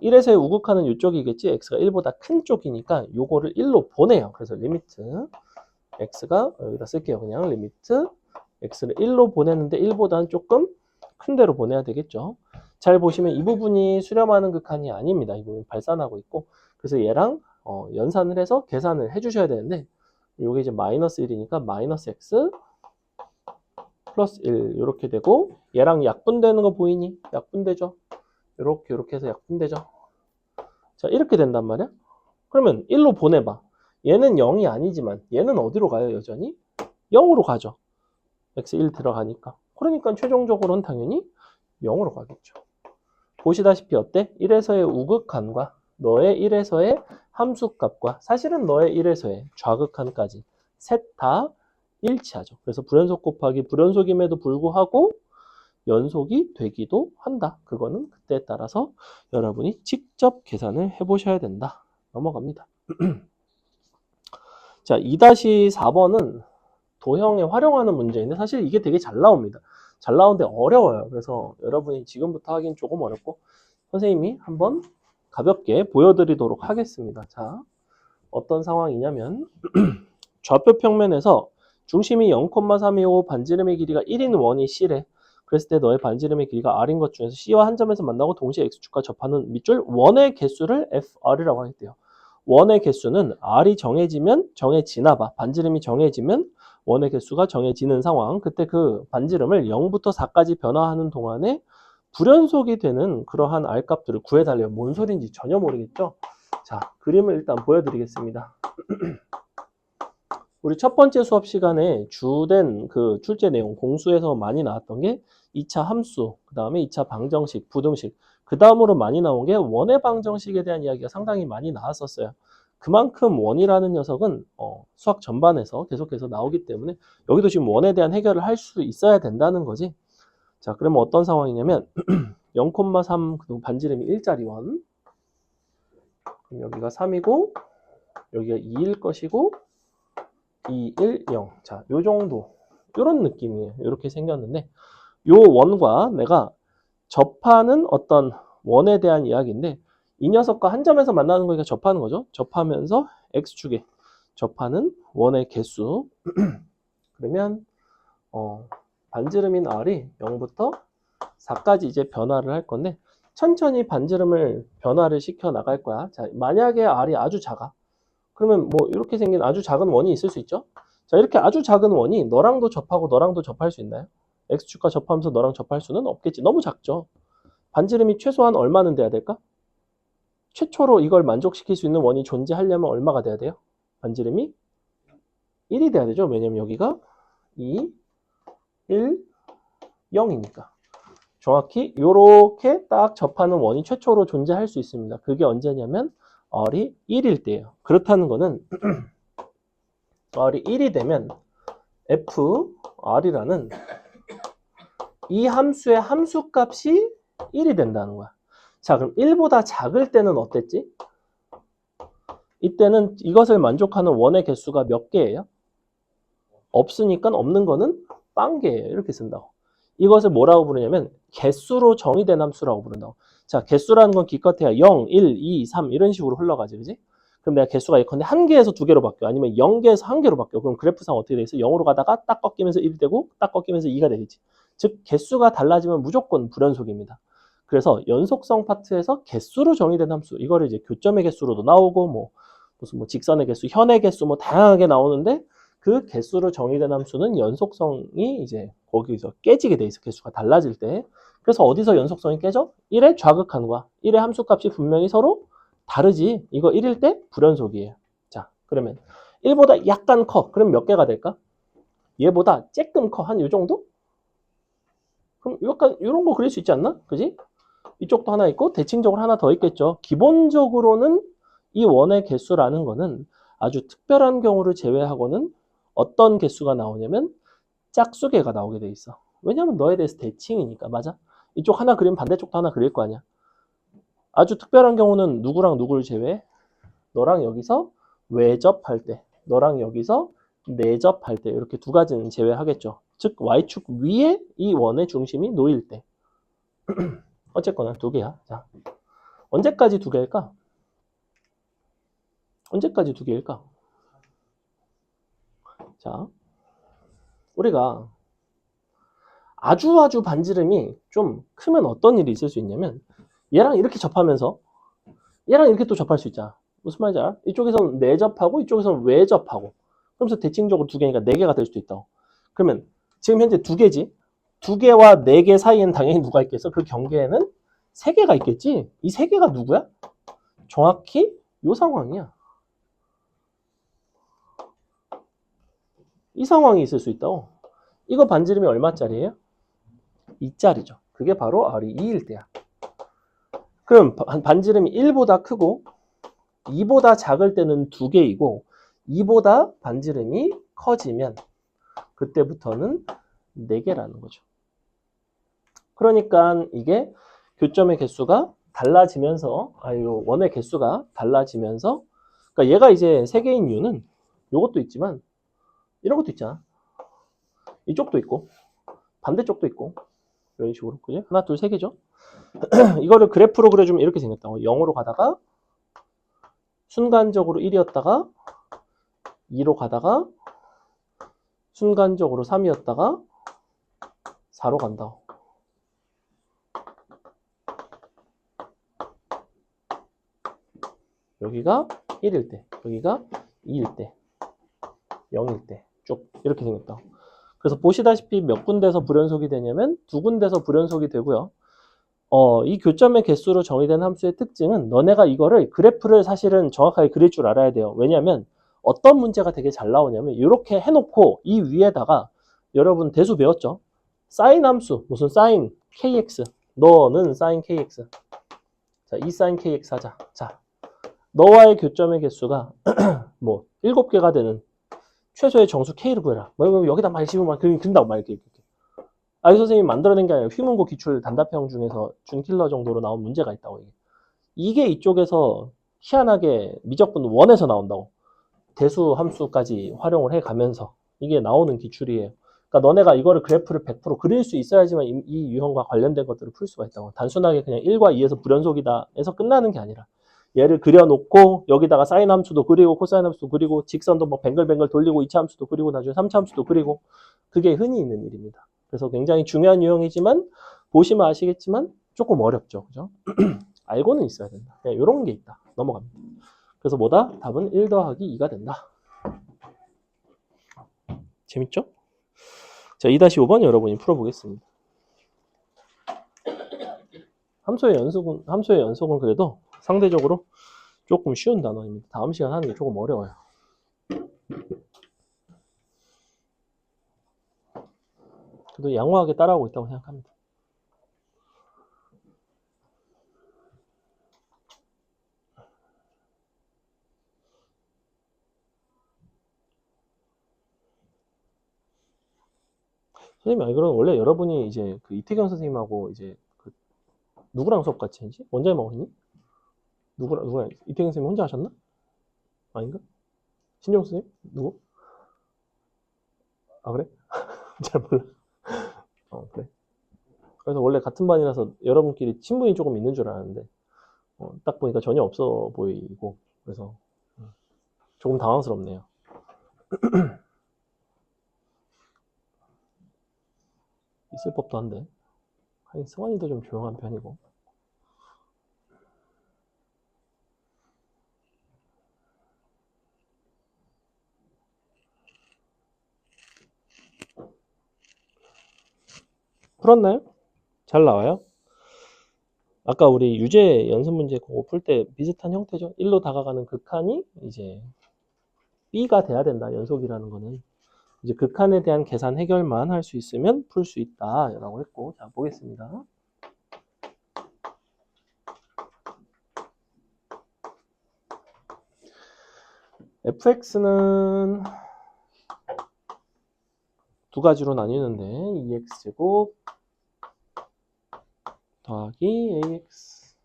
1에서의 우극하는 이쪽이겠지. x가 1보다 큰 쪽이니까 요거를 1로 보내요. 그래서 리미트 x가 여기다 쓸게요. 그냥 리미트 x를 1로 보내는데 1보다는 조금 큰 데로 보내야 되겠죠. 잘 보시면 이 부분이 수렴하는 극한이 아닙니다. 이 부분이 발산하고 있고, 그래서 얘랑 연산을 해서 계산을 해주셔야 되는데 요게 이제 마이너스 1이니까 마이너스 x 플러스 1 이렇게 되고, 얘랑 약분되는 거 보이니? 약분되죠. 이렇게 해서 약분되죠. 자, 이렇게 된단 말이야. 그러면 1로 보내봐. 얘는 0이 아니지만 얘는 어디로 가요? 여전히 0으로 가죠. x1 들어가니까. 그러니까 최종적으로는 당연히 0으로 가겠죠. 보시다시피 어때? 1에서의 우극한과 너의 1에서의 함수값과 사실은 너의 1에서의 좌극한까지 셋 다 일치하죠. 그래서 불연속 곱하기 불연속임에도 불구하고 연속이 되기도 한다. 그거는 그때에 따라서 여러분이 직접 계산을 해보셔야 된다. 넘어갑니다. 자, 2-4번은 도형에 활용하는 문제인데 사실 이게 되게 잘 나옵니다. 잘 나오는데 어려워요. 그래서 여러분이 지금부터 하긴 조금 어렵고 선생님이 한번 가볍게 보여드리도록 하겠습니다. 자, 어떤 상황이냐면 좌표 평면에서 중심이 0,325 반지름의 길이가 1인 원이 C래. 그랬을 때 너의 반지름의 길이가 R인 것 중에서 C와 한 점에서 만나고 동시에 X축과 접하는 밑줄 원의 개수를 FR이라고 하겠대요. 원의 개수는 R이 정해지나 봐. 반지름이 정해지면 원의 개수가 정해지는 상황. 그때 그 반지름을 0부터 4까지 변화하는 동안에 불연속이 되는 그러한 R값들을 구해달래요. 뭔 소리인지 전혀 모르겠죠? 자, 그림을 일단 보여드리겠습니다. 우리 첫 번째 수업 시간에 주된 그 출제 내용, 공수에서 많이 나왔던 게 2차 함수, 그 다음에 2차 방정식, 부등식, 그 다음으로 많이 나온 게 원의 방정식에 대한 이야기가 상당히 많이 나왔었어요. 그만큼 원이라는 녀석은 수학 전반에서 계속해서 나오기 때문에 여기도 지금 원에 대한 해결을 할 수 있어야 된다는 거지. 자, 그러면 어떤 상황이냐면 0,3 반지름이 1짜리 원, 그럼 여기가 3이고 여기가 2일 것이고 2, 1, 0. 자, 요 정도. 요런 느낌이에요. 이렇게 생겼는데 요 원과 내가 접하는 어떤 원에 대한 이야기인데 이 녀석과 한 점에서 만나는 거니까 접하는 거죠. 접하면서 x축에 접하는 원의 개수. 그러면 반지름인 R이 0부터 4까지 이제 변화를 할 건데 천천히 반지름을 변화를 시켜 나갈 거야. 자, 만약에 R이 아주 작아. 그러면 뭐 이렇게 생긴 아주 작은 원이 있을 수 있죠. 자, 이렇게 아주 작은 원이 너랑도 접하고 너랑도 접할 수 있나요? x축과 접하면서 너랑 접할 수는 없겠지. 너무 작죠. 반지름이 최소한 얼마는 돼야 될까? 최초로 이걸 만족시킬 수 있는 원이 존재하려면 얼마가 돼야 돼요? 반지름이 1이 돼야 되죠. 왜냐면 여기가 2, 1, 0이니까. 정확히 이렇게 딱 접하는 원이 최초로 존재할 수 있습니다. 그게 언제냐면 R이 1일 때예요. 그렇다는 거는 R이 1이 되면 FR이라는 이 함수의 함수값이 1이 된다는 거야. 자, 그럼 1보다 작을 때는 어땠지? 이때는 이것을 만족하는 원의 개수가 몇 개예요? 없으니까 없는 거는 빵개예요. 이렇게 쓴다고. 이것을 뭐라고 부르냐면 개수로 정의된 함수라고 부른다고. 자, 개수라는 건 기껏해야 0, 1, 2, 3 이런 식으로 흘러가지, 그지? 그럼 내가 개수가 예컨대 1개에서 2개로 바뀌어. 아니면 0개에서 1개로 바뀌어. 그럼 그래프상 어떻게 돼 있어? 0으로 가다가 딱 꺾이면서 1이 되고 딱 꺾이면서 2가 되겠지. 즉 개수가 달라지면 무조건 불연속입니다. 그래서 연속성 파트에서 개수로 정의된 함수, 이거를 이제 교점의 개수로도 나오고 무슨 직선의 개수, 현의 개수 다양하게 나오는데 그 개수로 정의된 함수는 연속성이 이제 거기서 깨지게 돼 있어. 개수가 달라질 때. 그래서 어디서 연속성이 깨져? 1에 좌극한 거야. 1의 함수값이 분명히 서로 다르지. 이거 1일 때 불연속이에요. 자, 그러면 1보다 약간 커. 그럼 몇 개가 될까? 얘보다 조금 커. 한 요 정도? 그럼 약간 이런 거 그릴 수 있지 않나? 그지? 이쪽도 하나 있고 대칭적으로 하나 더 있겠죠. 기본적으로는 이 원의 개수라는 거는 아주 특별한 경우를 제외하고는 어떤 개수가 나오냐면 짝수개가 나오게 돼 있어. 왜냐면 너에 대해서 대칭이니까. 맞아? 이쪽 하나 그리면 반대쪽도 하나 그릴 거 아니야. 아주 특별한 경우는 누구랑 누구를 제외해? 너랑 여기서 외접할 때, 너랑 여기서 내접할 때 이렇게 두 가지는 제외하겠죠. 즉 y축 위에 이 원의 중심이 놓일 때. 어쨌거나 두 개야. 자, 언제까지 두 개일까? 언제까지 두 개일까? 자, 우리가 아주 반지름이 좀 크면 어떤 일이 있을 수 있냐면 얘랑 이렇게 접하면서 얘랑 이렇게 또 접할 수 있잖아. 무슨 말인지 알아? 이쪽에서는 내접하고 이쪽에서는 외접하고 그러면서 대칭적으로 두 개니까 네 개가 될 수도 있다고. 그러면 지금 현재 두 개지. 두 개와 네 개 사이에는 당연히 누가 있겠어? 그 경계에는 세 개가 있겠지. 이 세 개가 누구야? 정확히 이 상황이야. 이 상황이 있을 수 있다고. 이거 반지름이 얼마짜리예요? 2짜리죠. 그게 바로 R이 2일 때야. 그럼 반지름이 1보다 크고 2보다 작을 때는 2개이고 2보다 반지름이 커지면 그때부터는 4개라는 거죠. 그러니까 이게 교점의 개수가 달라지면서 원의 개수가 달라지면서 그러니까 얘가 이제 3개인 이유는 이것도 있지만 이런 것도 있잖아. 이쪽도 있고 반대쪽도 있고 이런 식으로. 그지? 하나, 둘, 세 개죠. 이거를 그래프로 그려주면 이렇게 생겼다고. 0으로 가다가 순간적으로 1이었다가 2로 가다가 순간적으로 3이었다가 4로 간다. 여기가 1일 때, 여기가 2일 때, 0일 때 쭉 이렇게 생겼다. 그래서 보시다시피 몇 군데서 불연속이 되냐면 두 군데서 불연속이 되고요. 이 교점의 개수로 정의된 함수의 특징은 너네가 이거를 그래프를 사실은 정확하게 그릴 줄 알아야 돼요. 왜냐하면 어떤 문제가 되게 잘 나오냐면 이렇게 해놓고 이 위에다가 여러분 대수 배웠죠? 사인 함수 무슨 사인 kx 너는 사인 kx 자, 이 사인 kx 하자. 자, 너와의 교점의 개수가 7개가 되는 최소의 정수 k를 구해라. 여기다 막 씹으면 그린다고 막 이렇게. 아이 선생님이 만들어낸 게 아니라 휘문고 기출 단답형 중에서 준킬러 정도로 나온 문제가 있다고. 이게 이쪽에서 희한하게 미적분 원에서 나온다고. 대수 함수까지 활용을 해가면서 이게 나오는 기출이에요. 그러니까 너네가 이거를 그래프를 100% 그릴 수 있어야지만 이 유형과 관련된 것들을 풀 수가 있다고. 단순하게 그냥 1과 2에서 불연속이다 해서 끝나는 게 아니라 얘를 그려놓고 여기다가 사인 함수도 그리고 코사인 함수도 그리고 직선도 뱅글뱅글 돌리고 2차 함수도 그리고 나중에 3차 함수도 그리고 그게 흔히 있는 일입니다. 그래서 굉장히 중요한 유형이지만 보시면 아시겠지만 조금 어렵죠. 그죠? 알고는 있어야 된다. 그냥 이런 게 있다. 넘어갑니다. 그래서 뭐다? 답은 1 더하기 2가 된다. 재밌죠? 자, 2-5번 여러분이 풀어보겠습니다. 함수의 연속은 그래도 상대적으로 조금 쉬운 단어입니다. 다음 시간 하는 게 조금 어려워요. 그래도 양호하게 따라오고 있다고 생각합니다. 선생님, 아니, 그럼 원래 여러분이 이제 그 이태경 선생님하고 이제 그 누구랑 수업 같이 했지? 원장님하고 했니? 누구랑, 이태경 선생님 혼자 하셨나? 아닌가? 신종 선생님? 누구? 아, 그래? 잘 몰라. 그래. 그래서 원래 같은 반이라서 여러분끼리 친분이 조금 있는 줄 알았는데, 딱 보니까 전혀 없어 보이고, 그래서 조금 당황스럽네요. 있을 법도 한데. 하긴 승환이도 좀 조용한 편이고. 풀었나요? 잘 나와요? 아까 우리 유제 연습 문제 그거 풀 때 비슷한 형태죠. 1로 다가가는 극한이 이제 B가 돼야 된다. 연속이라는 거는. 이제 극한에 대한 계산 해결만 할 수 있으면 풀 수 있다. 라고 했고. 자, 보겠습니다. fx는 두 가지로 나뉘는데 2x제곱 더하기 ax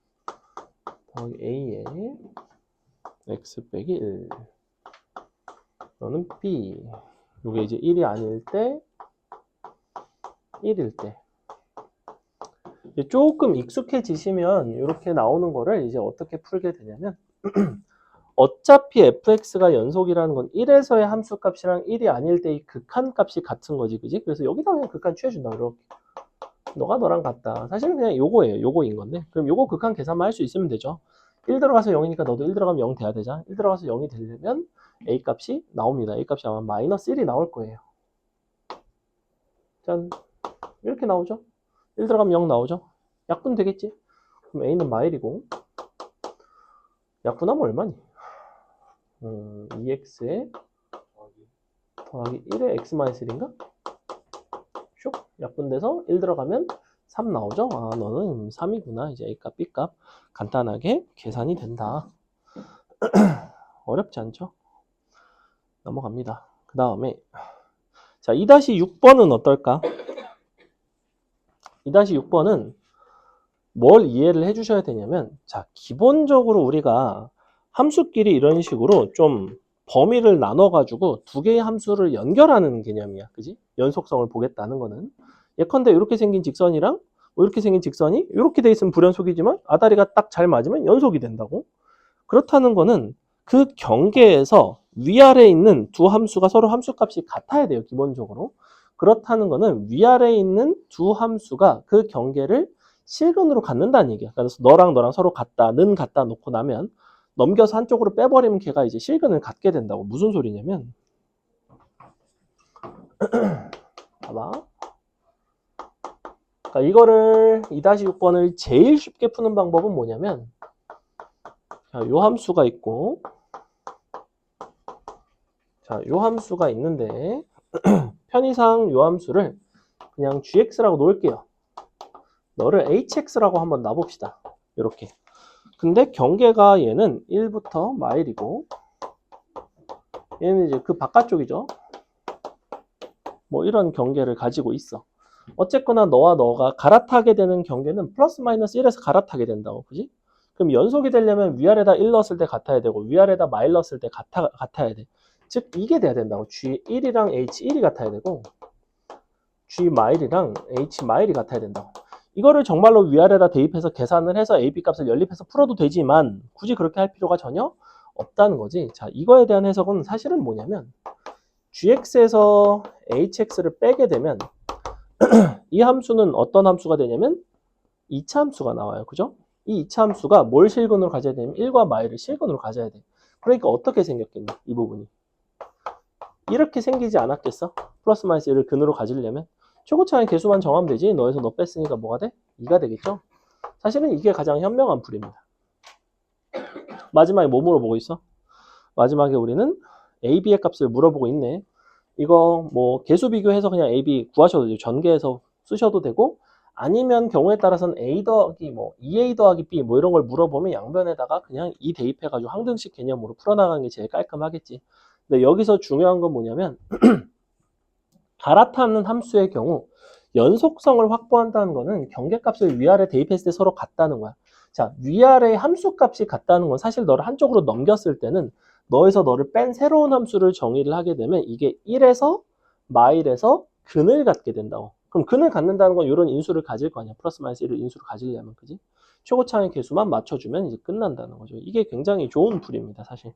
더하기 a의 x 빼기 1 너는 b. 이게 이제 1이 아닐 때 1일 때 조금 익숙해지시면 이렇게 나오는 거를 이제 어떻게 풀게 되냐면 어차피 fx가 연속이라는 건 1에서의 함수값이랑 1이 아닐 때의 극한값이 같은 거지, 그지? 그래서 여기다 그냥 극한 취해준다. 이렇게 너가 너랑 같다. 사실은 그냥 요거예요. 요거인 건데 그럼 요거 극한 계산만 할 수 있으면 되죠. 1 들어가서 0이니까 너도 1 들어가면 0 돼야 되잖아. 1 들어가서 0이 되려면 a 값이 나옵니다. a 값이 아마 마이너스 1이 나올 거예요. 짠, 이렇게 나오죠. 1 들어가면 0 나오죠. 약분 되겠지. 그럼 a는 마일이고 약분하면 얼마니? 2x에 더하기 1에 x-1인가? 슉 약분돼서 1 들어가면 3 나오죠? 아, 너는 3이구나. 이제 A값, B값 간단하게 계산이 된다. 어렵지 않죠? 넘어갑니다. 그 다음에 자 2-6번은 어떨까? 2-6번은 뭘 이해를 해주셔야 되냐면 자 기본적으로 우리가 함수끼리 이런 식으로 좀 범위를 나눠가지고 두 개의 함수를 연결하는 개념이야. 그지? 연속성을 보겠다는 거는 예컨대 이렇게 생긴 직선이랑 이렇게 생긴 직선이 이렇게 돼 있으면 불연속이지만 아다리가 딱 잘 맞으면 연속이 된다고. 그렇다는 거는 그 경계에서 위아래에 있는 두 함수가 서로 함수값이 같아야 돼요. 기본적으로. 그렇다는 거는 위아래에 있는 두 함수가 그 경계를 실근으로 갖는다는 얘기야. 그래서 너랑 서로 같다, 는 같다 놓고 나면 넘겨서 한쪽으로 빼버리면 걔가 이제 실근을 갖게 된다고. 무슨 소리냐면 봐봐. 그러니까 이거를 2-6번을 제일 쉽게 푸는 방법은 뭐냐면 자, 요 함수가 있고 자, 요 함수가 있는데 편의상 요 함수를 그냥 gx라고 놓을게요. 너를 hx라고 한번 놔봅시다. 이렇게. 근데 경계가 얘는 1부터 마일이고 얘는 이제 그 바깥쪽이죠. 뭐 이런 경계를 가지고 있어. 어쨌거나 너와 너가 갈아타게 되는 경계는 플러스 마이너스 1에서 갈아타게 된다고. 그지? 그럼 연속이 되려면 위아래다 1 넣었을 때 같아야 되고 위아래다 마일 넣었을 때 같아야 돼. 즉 이게 돼야 된다고. G1이랑 H1이 같아야 되고 G 마일이랑 H 마일이 같아야 된다고. 이거를 정말로 위아래다 대입해서 계산을 해서 AB 값을 연립해서 풀어도 되지만 굳이 그렇게 할 필요가 전혀 없다는 거지. 자, 이거에 대한 해석은 사실은 뭐냐면 gx에서 hx를 빼게 되면 이 함수는 어떤 함수가 되냐면 2차 함수가 나와요. 그죠? 이 2차 함수가 뭘 실근으로 가져야 되냐면 1과 마일을 실근으로 가져야 돼. 그러니까 어떻게 생겼겠니? 이 부분이. 이렇게 생기지 않았겠어? 플러스 마이너스 1을 근으로 가지려면 최고차의 개수만 정하면 되지. 너에서 너 뺐으니까 뭐가 돼? 2가 되겠죠? 사실은 이게 가장 현명한 풀입니다. 마지막에 뭐 물어보고 있어? 마지막에 우리는 AB의 값을 물어보고 있네. 이거 뭐 개수 비교해서 그냥 AB 구하셔도 돼요. 전개해서 쓰셔도 되고 아니면 경우에 따라서는 A 더하기 뭐 2A 더하기 B 뭐 이런 걸 물어보면 양변에다가 그냥 이 대입해가지고 항등식 개념으로 풀어나가는 게 제일 깔끔하겠지. 근데 여기서 중요한 건 뭐냐면 갈아타는 함수의 경우 연속성을 확보한다는 거는 경계값을 위아래 대입했을 때 서로 같다는 거야. 자, 위아래 함수값이 같다는 건 사실 너를 한쪽으로 넘겼을 때는 너에서 너를 뺀 새로운 함수를 정의를 하게 되면 이게 1에서 마일에서 근을 갖게 된다고. 그럼 근을 갖는다는 건 이런 인수를 가질 거 아니야. 플러스 마이너스 1을 인수를 가지려면, 그지? 최고차의 개수만 맞춰주면 이제 끝난다는 거죠. 이게 굉장히 좋은 풀입니다, 사실.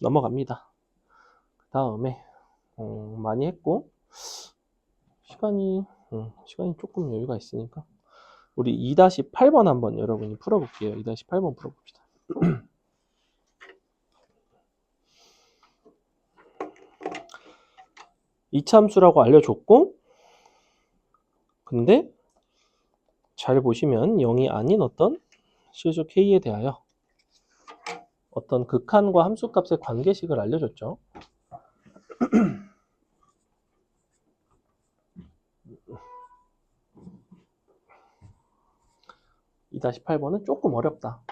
넘어갑니다. 그 다음에 많이 했고 시간이 조금 여유가 있으니까 우리 2-8번 한번 여러분이 풀어볼게요. 2-8번 풀어봅시다. 이차함수라고 알려줬고 근데 잘 보시면 0이 아닌 어떤 실수 K에 대하여 어떤 극한과 함수값의 관계식을 알려줬죠. 2-8번은 조금 어렵다.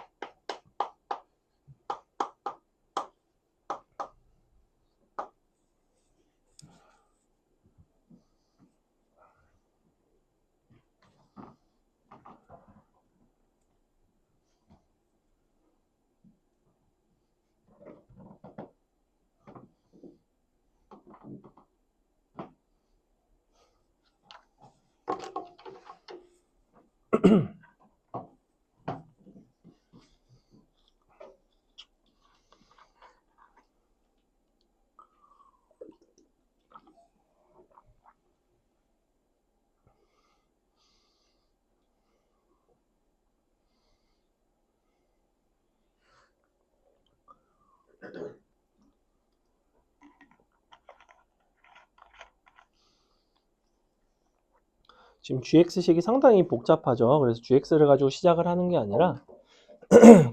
지금 GX식이 상당히 복잡하죠. 그래서 GX를 가지고 시작을 하는 게 아니라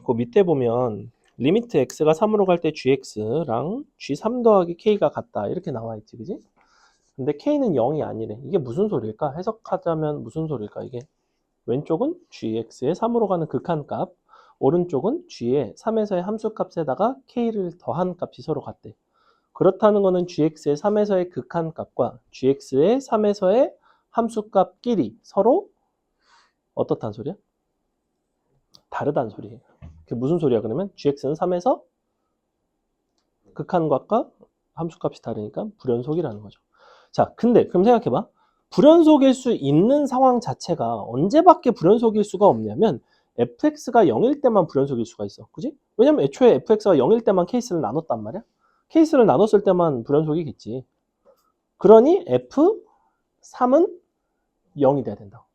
그 밑에 보면 리미트 X가 3으로 갈 때 GX랑 G3 더하기 K가 같다 이렇게 나와 있지, 그지? 근데 K는 0이 아니래. 이게 무슨 소리일까? 해석하자면 무슨 소리일까? 이게 왼쪽은 GX의 3으로 가는 극한값, 오른쪽은 G의 3에서의 함수값에다가 K를 더한 값이 서로 같대. 그렇다는 거는 GX의 3에서의 극한값과 GX의 3에서의 함수값끼리 서로 어떻단 소리야? 다르단 소리예요. 그게 무슨 소리야 그러면? GX는 3에서 극한값과 함수값이 다르니까 불연속이라는 거죠. 자, 근데 그럼 생각해봐. 불연속일 수 있는 상황 자체가 언제밖에 불연속일 수가 없냐면 fx가 0일 때만 불연속일 수가 있어. 그지? 왜냐면 애초에 fx가 0일 때만 케이스를 나눴단 말이야. 케이스를 나눴을 때만 불연속이겠지. 그러니 f3은 0이 돼야 된다.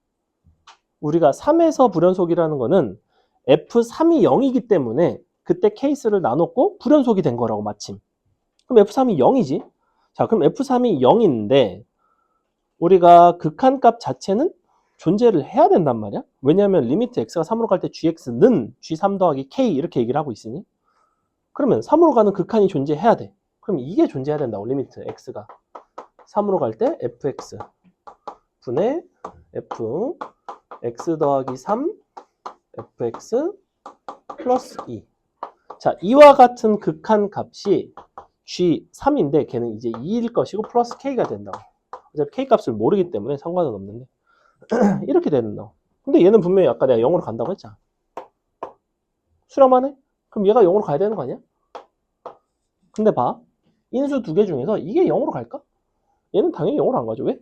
우리가 3에서 불연속이라는 거는 f3이 0이기 때문에 그때 케이스를 나눴고 불연속이 된 거라고 마침. 그럼 f3이 0이지. 자, 그럼 f3이 0인데 우리가 극한값 자체는 존재를 해야 된단 말이야. 왜냐하면 리미트 x가 3으로 갈 때 gx는 g3 더하기 k 이렇게 얘기를 하고 있으니 그러면 3으로 가는 극한이 존재해야 돼. 그럼 이게 존재해야 된다고. 리미트 x가 3으로 갈 때 fx 분의 f x 더하기 3 fx 플러스 2. 자, 이와 같은 극한 값이 g3인데 걔는 이제 2일 것이고 플러스 k가 된다고. 어차피 k 값을 모르기 때문에 상관은 없는데 이렇게 된다고. 근데 얘는 분명히 아까 내가 0으로 간다고 했잖아. 수렴하네? 그럼 얘가 0으로 가야 되는 거 아니야? 근데 봐. 인수 두 개 중에서 이게 0으로 갈까? 얘는 당연히 0으로 안 가죠. 왜?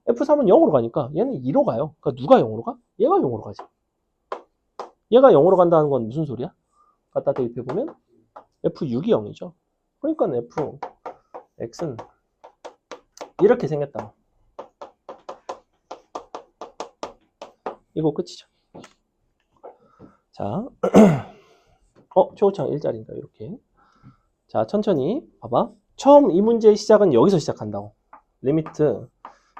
F3은 0으로 가니까 얘는 2로 가요. 그러니까 누가 0으로 가? 얘가 0으로 가지. 얘가 0으로 간다는 건 무슨 소리야? 갖다 대입해보면 F6이 0이죠. 그러니까 Fx는 이렇게 생겼다. 이거 끝이죠. 자, 최고창 1자리인가 이렇게. 자, 천천히 봐봐. 처음 이 문제의 시작은 여기서 시작한다고. 리미트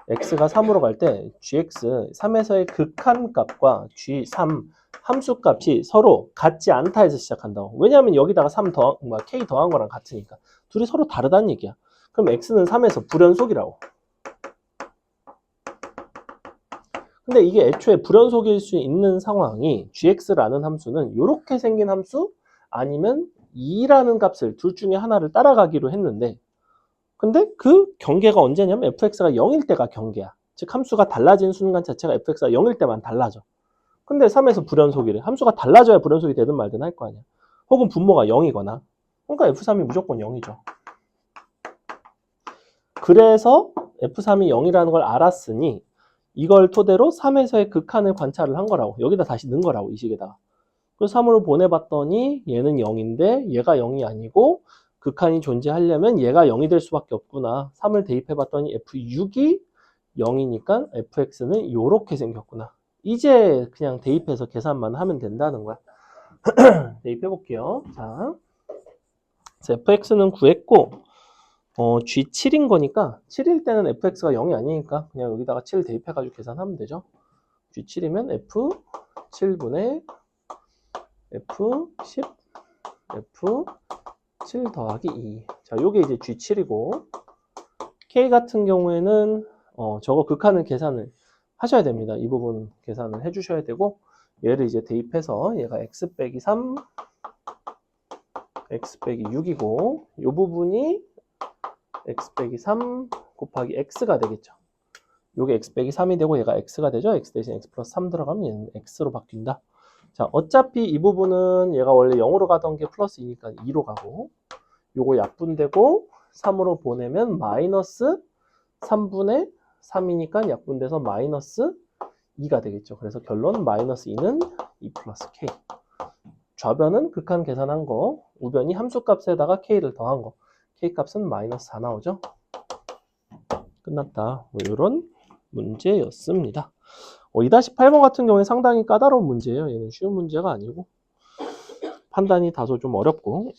x가 3으로 갈 때 gx 3에서의 극한값과 g3 함수값이 서로 같지 않다 해서 시작한다고. 왜냐하면 여기다가 3 더, k 더한 거랑 같으니까. 둘이 서로 다르다는 얘기야. 그럼 x는 3에서 불연속이라고. 근데 이게 애초에 불연속일 수 있는 상황이 gx라는 함수는 이렇게 생긴 함수 아니면 2라는 값을 둘 중에 하나를 따라가기로 했는데 근데 그 경계가 언제냐면 fx가 0일 때가 경계야. 즉 함수가 달라진 순간 자체가 fx가 0일 때만 달라져. 근데 3에서 불연속이래. 함수가 달라져야 불연속이 되든 말든 할 거 아니야. 혹은 분모가 0이거나. 그러니까 f3이 무조건 0이죠. 그래서 f3이 0이라는 걸 알았으니 이걸 토대로 3에서의 극한을 관찰을 한 거라고. 여기다 다시 넣은 거라고, 이 식에다가. 그래서 3으로 보내봤더니 얘는 0인데 얘가 0이 아니고 극한이 존재하려면 얘가 0이 될 수밖에 없구나. 3을 대입해봤더니 f6이 0이니까 fx는 이렇게 생겼구나. 이제 그냥 대입해서 계산만 하면 된다는 거야. 대입해볼게요. 자, fx는 구했고 G7인 거니까 7일 때는 fx가 0이 아니니까 그냥 여기다가 7 대입해가지고 계산하면 되죠. G7이면 f7분의 f10 f7 더하기 2. 자, 요게 이제 G7이고 K 같은 경우에는 저거 극한을 계산을 하셔야 됩니다. 이 부분 계산을 해주셔야 되고 얘를 이제 대입해서 얘가 x 빼기 3 x 빼기 6이고 이 부분이 x 빼기 3 곱하기 x가 되겠죠. 요게 x 빼기 3이 되고 얘가 x가 되죠. x 대신 x 플러스 3 들어가면 얘는 x로 바뀐다. 자, 어차피 이 부분은 얘가 원래 0으로 가던 게 플러스 2니까 2로 가고 요거 약분되고 3으로 보내면 마이너스 3분의 3이니까 약분돼서 마이너스 2가 되겠죠. 그래서 결론 마이너스 2는 2 플러스 k. 좌변은 극한 계산한 거, 우변이 함수값에다가 k를 더한 거. k값은 마이너스 4 나오죠. 끝났다. 뭐 이런 문제였습니다. 2-8번 같은 경우에 상당히 까다로운 문제예요. 얘는 쉬운 문제가 아니고 판단이 다소 좀 어렵고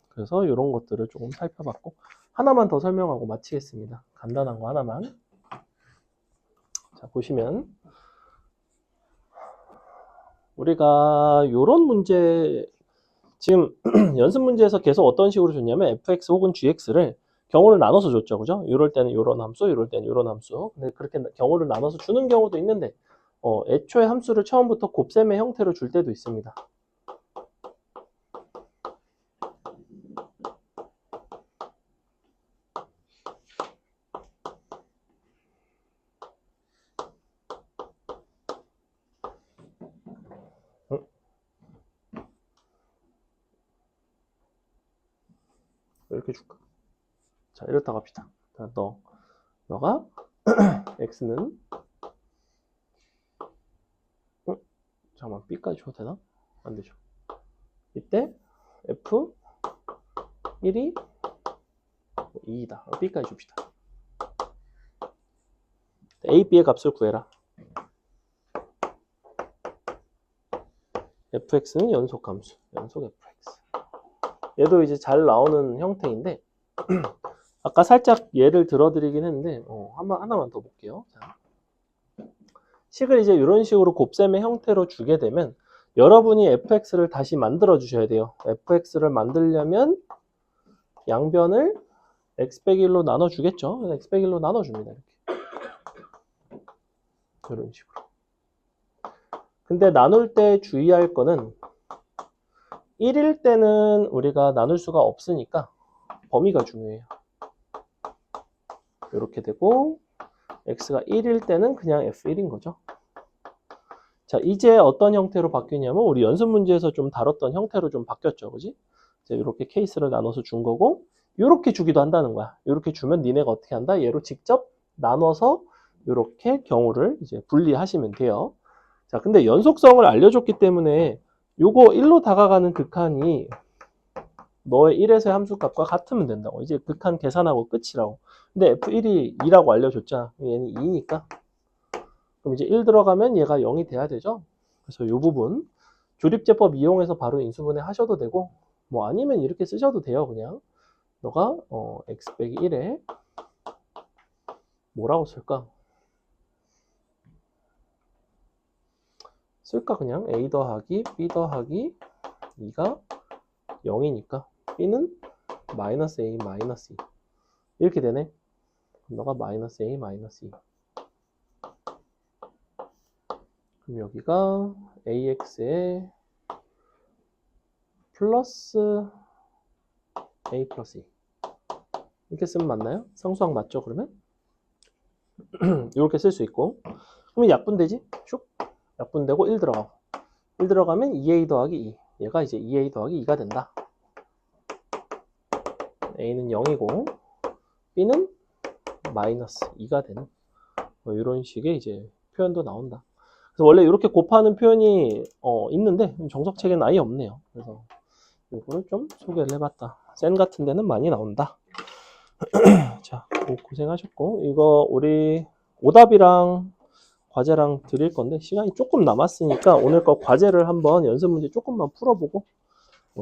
그래서 이런 것들을 조금 살펴봤고 하나만 더 설명하고 마치겠습니다. 간단한 거 하나만. 자, 보시면 우리가 이런 문제 지금 연습 문제에서 계속 어떤 식으로 줬냐면 fx 혹은 gx를 경우를 나눠서 줬죠. 그죠? 이럴 때는 이런 함수, 이럴 때는 이런 함수. 근데 그렇게 경우를 나눠서 주는 경우도 있는데 애초에 함수를 처음부터 곱셈의 형태로 줄 때도 있습니다. 이렇게 줄까? 자, 이렇다 갑시다. 자, 너가 x는 잠깐만 b까지 줘도 되나? 안 되죠. 이때 f1이 2이다. b까지 줍시다. a, b의 값을 구해라. fx는 연속함수, 연속 fx. 얘도 이제 잘 나오는 형태인데 아까 살짝 예를 들어드리긴 했는데 하나만 더 볼게요. 자, 식을 이제 이런 식으로 곱셈의 형태로 주게 되면 여러분이 fx를 다시 만들어 주셔야 돼요. fx를 만들려면 양변을 x 빼기 1로 나눠 주겠죠. x 빼기 1로 나눠 줍니다. 이렇게. 이런 식으로. 근데 나눌 때 주의할 거는 1일 때는 우리가 나눌 수가 없으니까 범위가 중요해요. 이렇게 되고 x가 1일 때는 그냥 f1인 거죠. 자, 이제 어떤 형태로 바뀌냐면 우리 연습 문제에서 좀 다뤘던 형태로 좀 바뀌었죠. 그지? 이제 이렇게 케이스를 나눠서 준 거고 이렇게 주기도 한다는 거야. 이렇게 주면 니네가 어떻게 한다? 얘로 직접 나눠서 이렇게 경우를 이제 분리하시면 돼요. 자, 근데 연속성을 알려줬기 때문에 요거 1로 다가가는 극한이 너의 1에서의 함수값과 같으면 된다고. 이제 극한 계산하고 끝이라고. 근데 f1이 2라고 알려줬잖아. 얘는 2니까. 그럼 이제 1 들어가면 얘가 0이 돼야 되죠. 그래서 이 부분 조립제법 이용해서 바로 인수분해 하셔도 되고 뭐 아니면 이렇게 쓰셔도 돼요. 그냥 너가 x 빼기 1에 뭐라고 쓸까? 그냥 a 더하기 b 더하기 2가 0이니까 b는 마이너스 a 마이너스 2 이렇게 되네. 그럼 너가 마이너스 a 마이너스 2 그럼 여기가 ax에 플러스 a 플러스 2 이렇게 쓰면 맞나요? 상수항 맞죠, 그러면? 이렇게 쓸 수 있고. 그러면 약분되지? 슉. 약분되고 1 들어가고. 1 들어가면 2a 더하기 2. 얘가 이제 2a 더하기 2가 된다. a는 0이고 b는 마이너스 2가 되는 뭐 이런 식의 이제 표현도 나온다. 그래서 원래 이렇게 곱하는 표현이 있는데 정석책에는 아예 없네요. 그래서 이거를 좀 소개를 해봤다. 센 같은 데는 많이 나온다. 자, 고생하셨고 이거 우리 오답이랑 과제랑 드릴 건데 시간이 조금 남았으니까 오늘 거 과제를 한번 연습 문제 조금만 풀어보고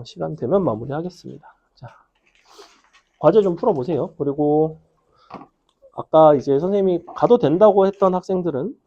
시간 되면 마무리하겠습니다. 자, 과제 좀 풀어보세요. 그리고 아까 이제 선생님이 가도 된다고 했던 학생들은